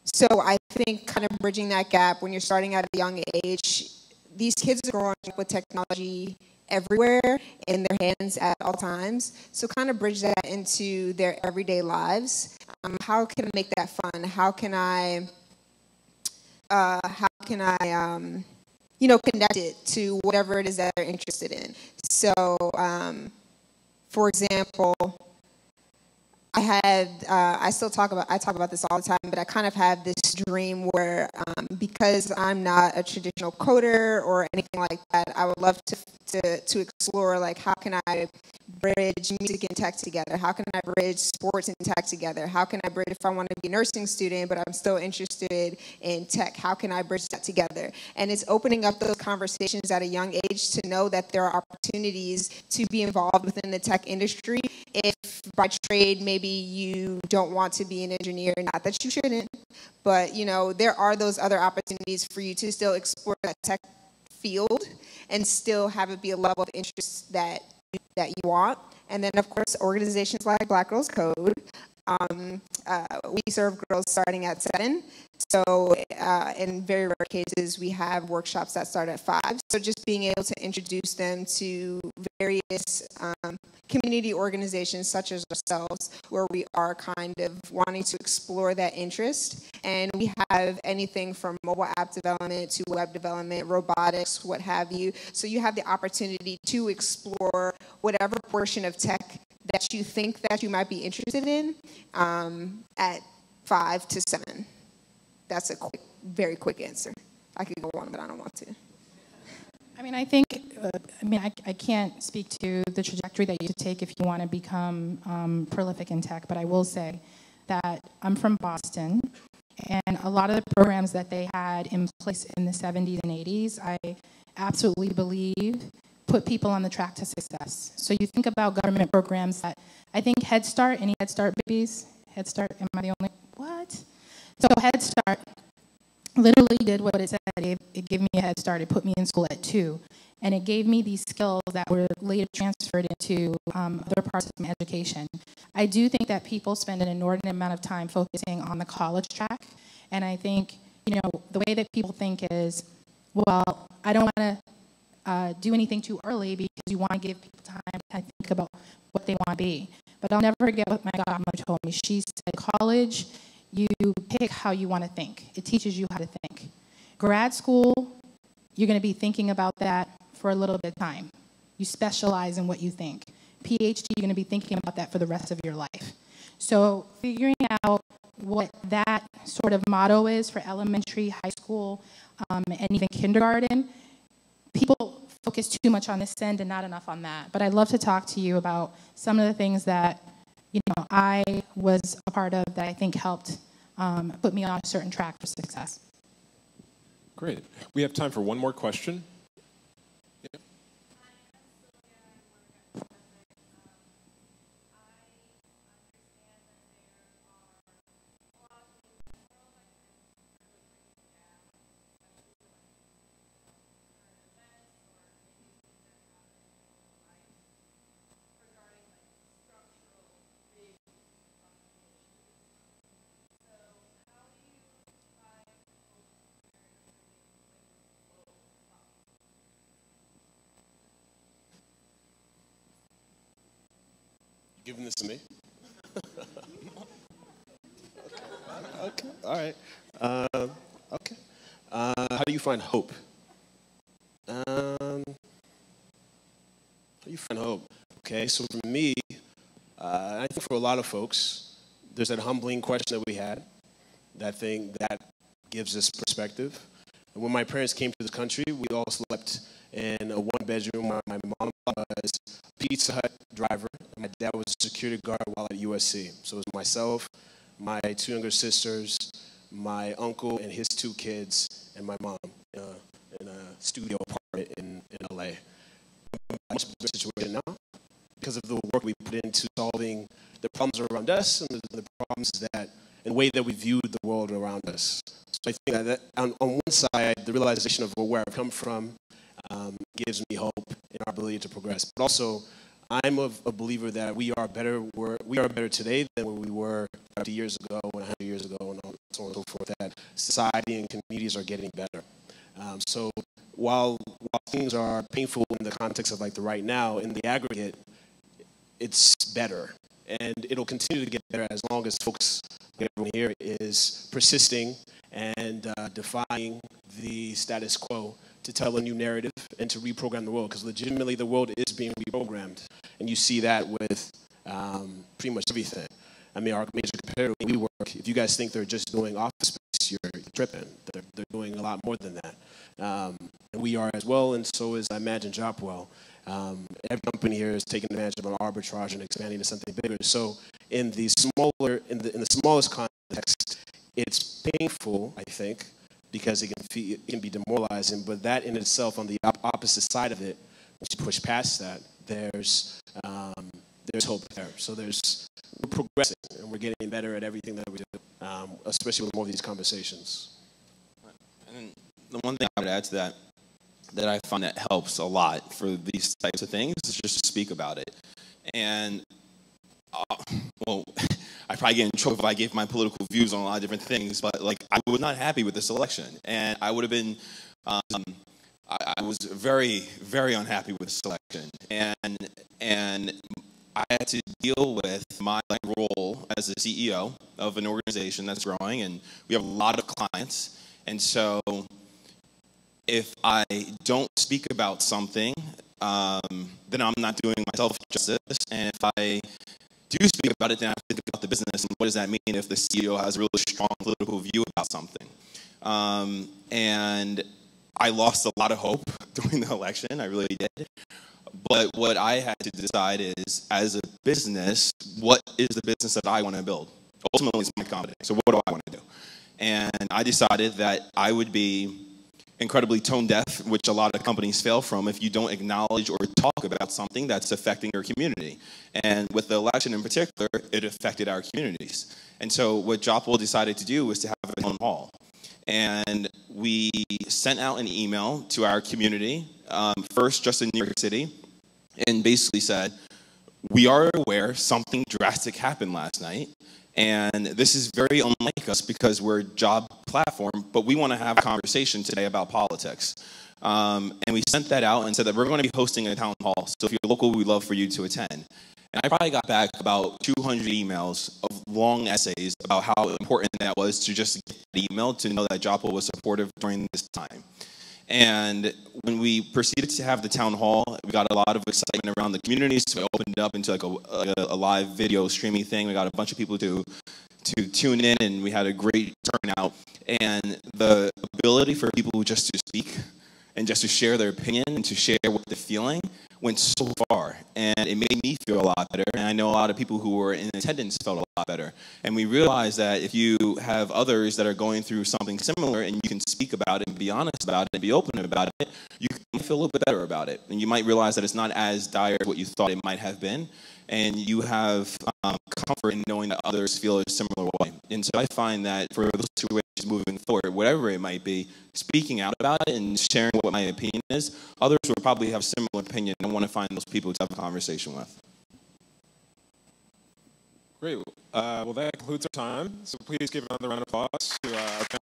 So I think kind of bridging that gap when you're starting at a young age, these kids are growing up with technology everywhere in their hands at all times. So kind of bridge that into their everyday lives. How can I make that fun? How can I connect it to whatever it is that they're interested in? So, for example, I talk about this all the time, but I kind of have this dream where, because I'm not a traditional coder or anything like that, I would love to explore, like, how can I bridge music and tech together? How can I bridge sports and tech together? How can I bridge, if I want to be a nursing student, but I'm still interested in tech, how can I bridge that together? And it's opening up those conversations at a young age to know that there are opportunities to be involved within the tech industry. If by trade, maybe you don't want to be an engineer, not that you shouldn't, but there are those other opportunities for you to still explore that tech field and still have it be a level of interest that you want. And then, of course, organizations like Black Girls Code, we serve girls starting at 7. So in very rare cases, we have workshops that start at 5. So just being able to introduce them to various community organizations such as ourselves, where we are kind of wanting to explore that interest. And we have anything from mobile app development to web development, robotics, what have you. So you have the opportunity to explore whatever portion of tech that you think that you might be interested in at 5 to 7. That's a very quick answer. I could go on, but I don't want to. I mean, I can't speak to the trajectory that you take if you want to become prolific in tech, but I will say that I'm from Boston, and a lot of the programs that they had in place in the 70s and 80s, I absolutely believe put people on the track to success. So you think about government programs that, I think Head Start, any Head Start babies? Head Start, am I the only, what? So Head Start literally did what it said. It gave me a head start. It put me in school at 2. And it gave me these skills that were later transferred into other parts of my education. I do think that people spend an inordinate amount of time focusing on the college track. And I think, the way that people think is, well, I don't want to do anything too early because you want to give people time to kind of think about what they want to be. But I'll never forget what my godmother told me. She said, college, you pick how you want to think. It teaches you how to think. Grad school, you're going to be thinking about that for a little bit of time. You specialize in what you think. PhD, you're going to be thinking about that for the rest of your life. So figuring out what that sort of motto is for elementary, high school, and even kindergarten, people focus too much on this end and not enough on that. But I'd love to talk to you about some of the things that I was a part of that I think helped put me on a certain track for success. Great. We have time for one more question. Yeah. Giving this to me? Okay. All right. Okay. How do you find hope? How do you find hope? Okay, so for me, I think for a lot of folks, there's that humbling question that we had, that thing that gives us perspective. And when my parents came to this country, we all slept in a one-bedroom. My mom was a Pizza Hut driver, and my dad was a security guard while at USC. So it was myself, my 2 younger sisters, my uncle and his 2 kids, and my mom in a studio apartment in LA. in a much better situation now because of the work we put into solving the problems around us and the problems that, in the way that we viewed the world around us. So I think that on one side, the realization of where I've come from gives me hope in our ability to progress. But also, I'm a believer that we are better today than we were 50 years ago, 100 years ago, and so on and so forth, that society and communities are getting better. So while things are painful in the context of like the right now, in the aggregate, it's better. And it'll continue to get better as long as folks, everyone here, is persisting and defying the status quo to tell a new narrative and to reprogram the world, because legitimately the world is being reprogrammed. And you see that with pretty much everything. I mean, our major competitor, we work, if you guys think they're just doing office space, you're tripping. They're doing a lot more than that. And we are as well, and so is, I imagine, Jopwell. Every company here is taking advantage of an arbitrage and expanding to something bigger. So in the smallest context, it's painful, I think, because it can be demoralizing, but that in itself, on the opposite side of it, once you push past that, there's hope there. So we're progressing, and we're getting better at everything that we do, especially with more of these conversations. And the one thing I would add to that I find that helps a lot for these types of things is just to speak about it. And, well, I'd probably get in trouble if I gave my political views on a lot of different things, but, like, I was not happy with this election. And I would have been, I was very, very unhappy with this election. And I had to deal with my role as the CEO of an organization that's growing, and we have a lot of clients. And so if I don't speak about something, then I'm not doing myself justice. And if I do speak about it, then I have to think about the business and what does that mean if the CEO has a really strong political view about something. And I lost a lot of hope during the election, I really did. But what I had to decide is, as a business, what is the business that I want to build? Ultimately, it's my company. So what do I want to do? And I decided that I would be incredibly tone deaf, which a lot of companies fail from if you don't acknowledge or talk about something that's affecting your community. And with the election in particular, it affected our communities. And so what Jopwell decided to do was to have a town hall. And we sent out an email to our community, first just in New York City, and basically said, we are aware something drastic happened last night, and this is very unlike us because we're a job platform, but we want to have a conversation today about politics. And we sent that out and said that we're going to be hosting a town hall, so if you're local, we'd love for you to attend. And I probably got back about 200 emails of long essays about how important that was to just get the email to know that Jopwell was supportive during this time. And when we proceeded to have the town hall, we got a lot of excitement around the community, so we opened it up into like a live video streaming thing. We got a bunch of people to tune in, and we had a great turnout. And the ability for people just to speak and just to share their opinion and to share what they're feeling went so far, and it made me feel a lot better, and I know a lot of people who were in attendance felt a lot better. And we realized that if you have others that are going through something similar and you can speak about it and be honest about it and be open about it, you can feel a little bit better about it. And you might realize that it's not as dire as what you thought it might have been, and you have comfort in knowing that others feel a similar way. And so I find that for those situations moving forward, whatever it might be, speaking out about it and sharing what my opinion is, others will probably have similar opinion and want to find those people to have a conversation with. Great. Well, that concludes our time. So please give another round of applause to our panel.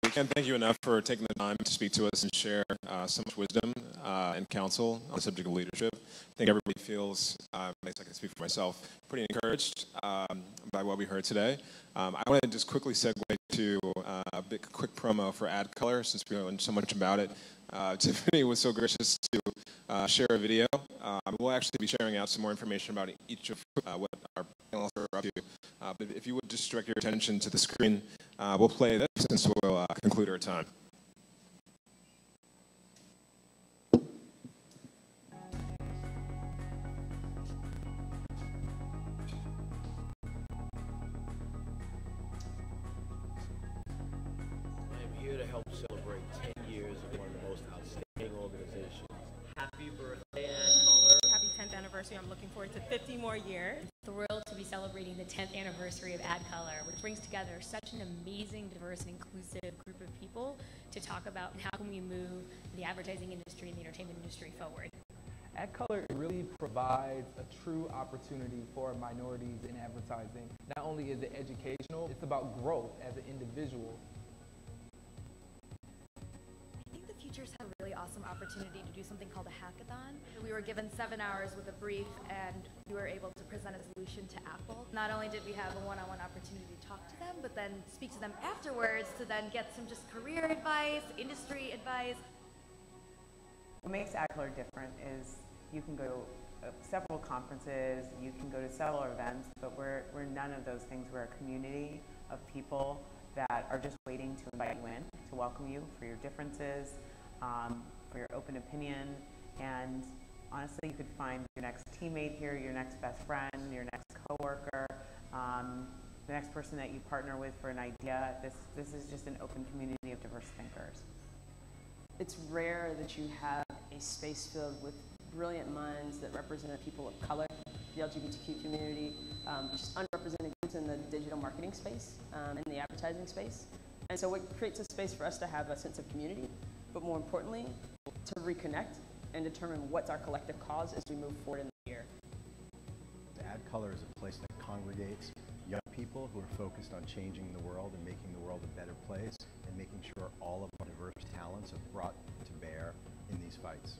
We can't thank you enough for taking the time to speak to us and share so much wisdom and counsel on the subject of leadership. I think everybody feels, at least I can speak for myself, pretty encouraged by what we heard today. I want to just quickly segue to a quick promo for Ad Color, since we learned so much about it. Tiffany was so gracious to share a video. We'll actually be sharing out some more information about each of what our panelists are up to. But if you would just direct your attention to the screen, we'll play this since we'll conclude our time. forward to 50 more years. Thrilled to be celebrating the 10th anniversary of AdColor, which brings together such an amazing, diverse, and inclusive group of people to talk about how can we move the advertising industry and the entertainment industry forward. AdColor really provides a true opportunity for minorities in advertising. Not only is it educational, it's about growth as an individual. I think the Futures had a really awesome opportunity to do something called a hackathon. We were given 7 hours with a brief and we were able to present a solution to Apple. Not only did we have a one-on-one opportunity to talk to them, but then speak to them afterwards to then get some just career advice, industry advice. What makes AdColor different is you can go to several conferences, you can go to several events, but we're none of those things. We're a community of people that are just waiting to invite you in, to welcome you for your differences, for your open opinion, and honestly, you could find your next teammate here, your next best friend, your next coworker, the next person that you partner with for an idea. This is just an open community of diverse thinkers. It's rare that you have a space filled with brilliant minds that represent people of color, the LGBTQ community, just underrepresented groups in the digital marketing space, in the advertising space. And so it creates a space for us to have a sense of community, but more importantly, to reconnect and determine what's our collective cause as we move forward in the year. AdColor is a place that congregates young people who are focused on changing the world and making the world a better place and making sure all of our diverse talents are brought to bear in these fights.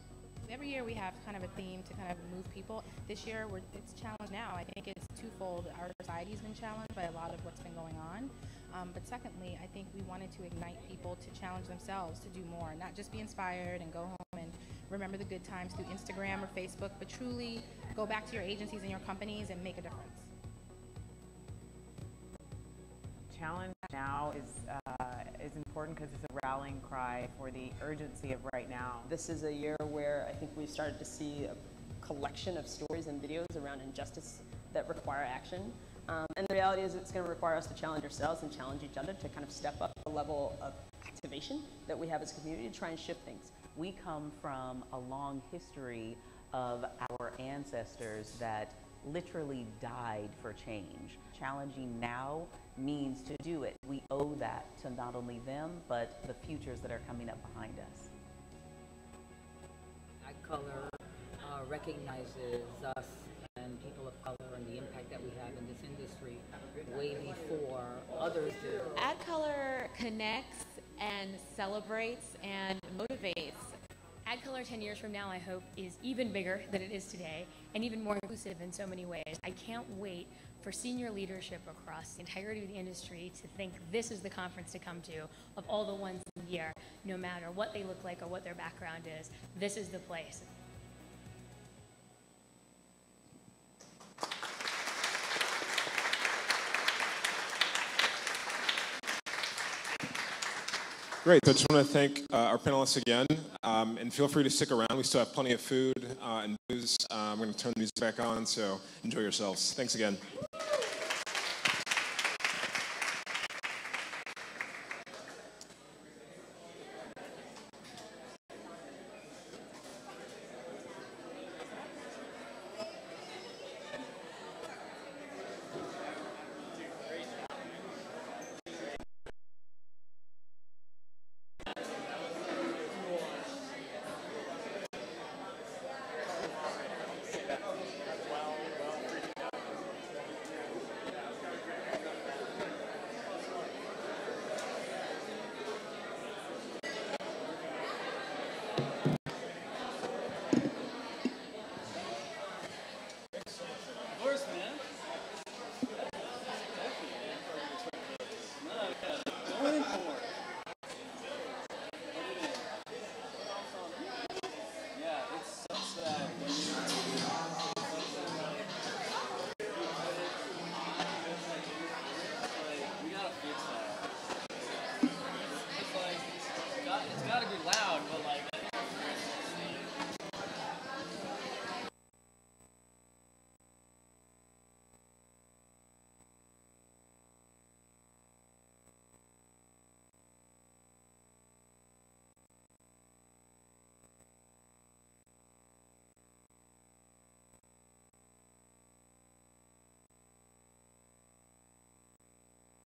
Every year we have kind of a theme to kind of move people. This year it's challenged now. I think it's twofold. Our society's been challenged by a lot of what's been going on. But secondly, I think we wanted to ignite people to challenge themselves to do more, not just be inspired and go home and remember the good times through Instagram or Facebook, but truly go back to your agencies and your companies and make a difference. Challenge now is important because it's a rallying cry for the urgency of right now. This is a year where I think we've started to see a collection of stories and videos around injustice that require action. And the reality is it's going to require us to challenge ourselves and challenge each other to kind of step up the level of activation that we have as a community to try and shift things. We come from a long history of our ancestors that literally died for change. Challenging now means to do it. We owe that to not only them, but the futures that are coming up behind us. AdColor recognizes us and people of color and the impact that we have in this industry way before others do. AdColor connects and celebrates and motivates. AdColor 10 years from now, I hope, is even bigger than it is today and even more inclusive in so many ways. I can't wait for senior leadership across the entirety of the industry to think this is the conference to come to of all the ones in the year, no matter what they look like or what their background is. This is the place. Great. So I just want to thank our panelists again, and feel free to stick around. We still have plenty of food and booze. We're going to turn the music back on, so enjoy yourselves. Thanks again.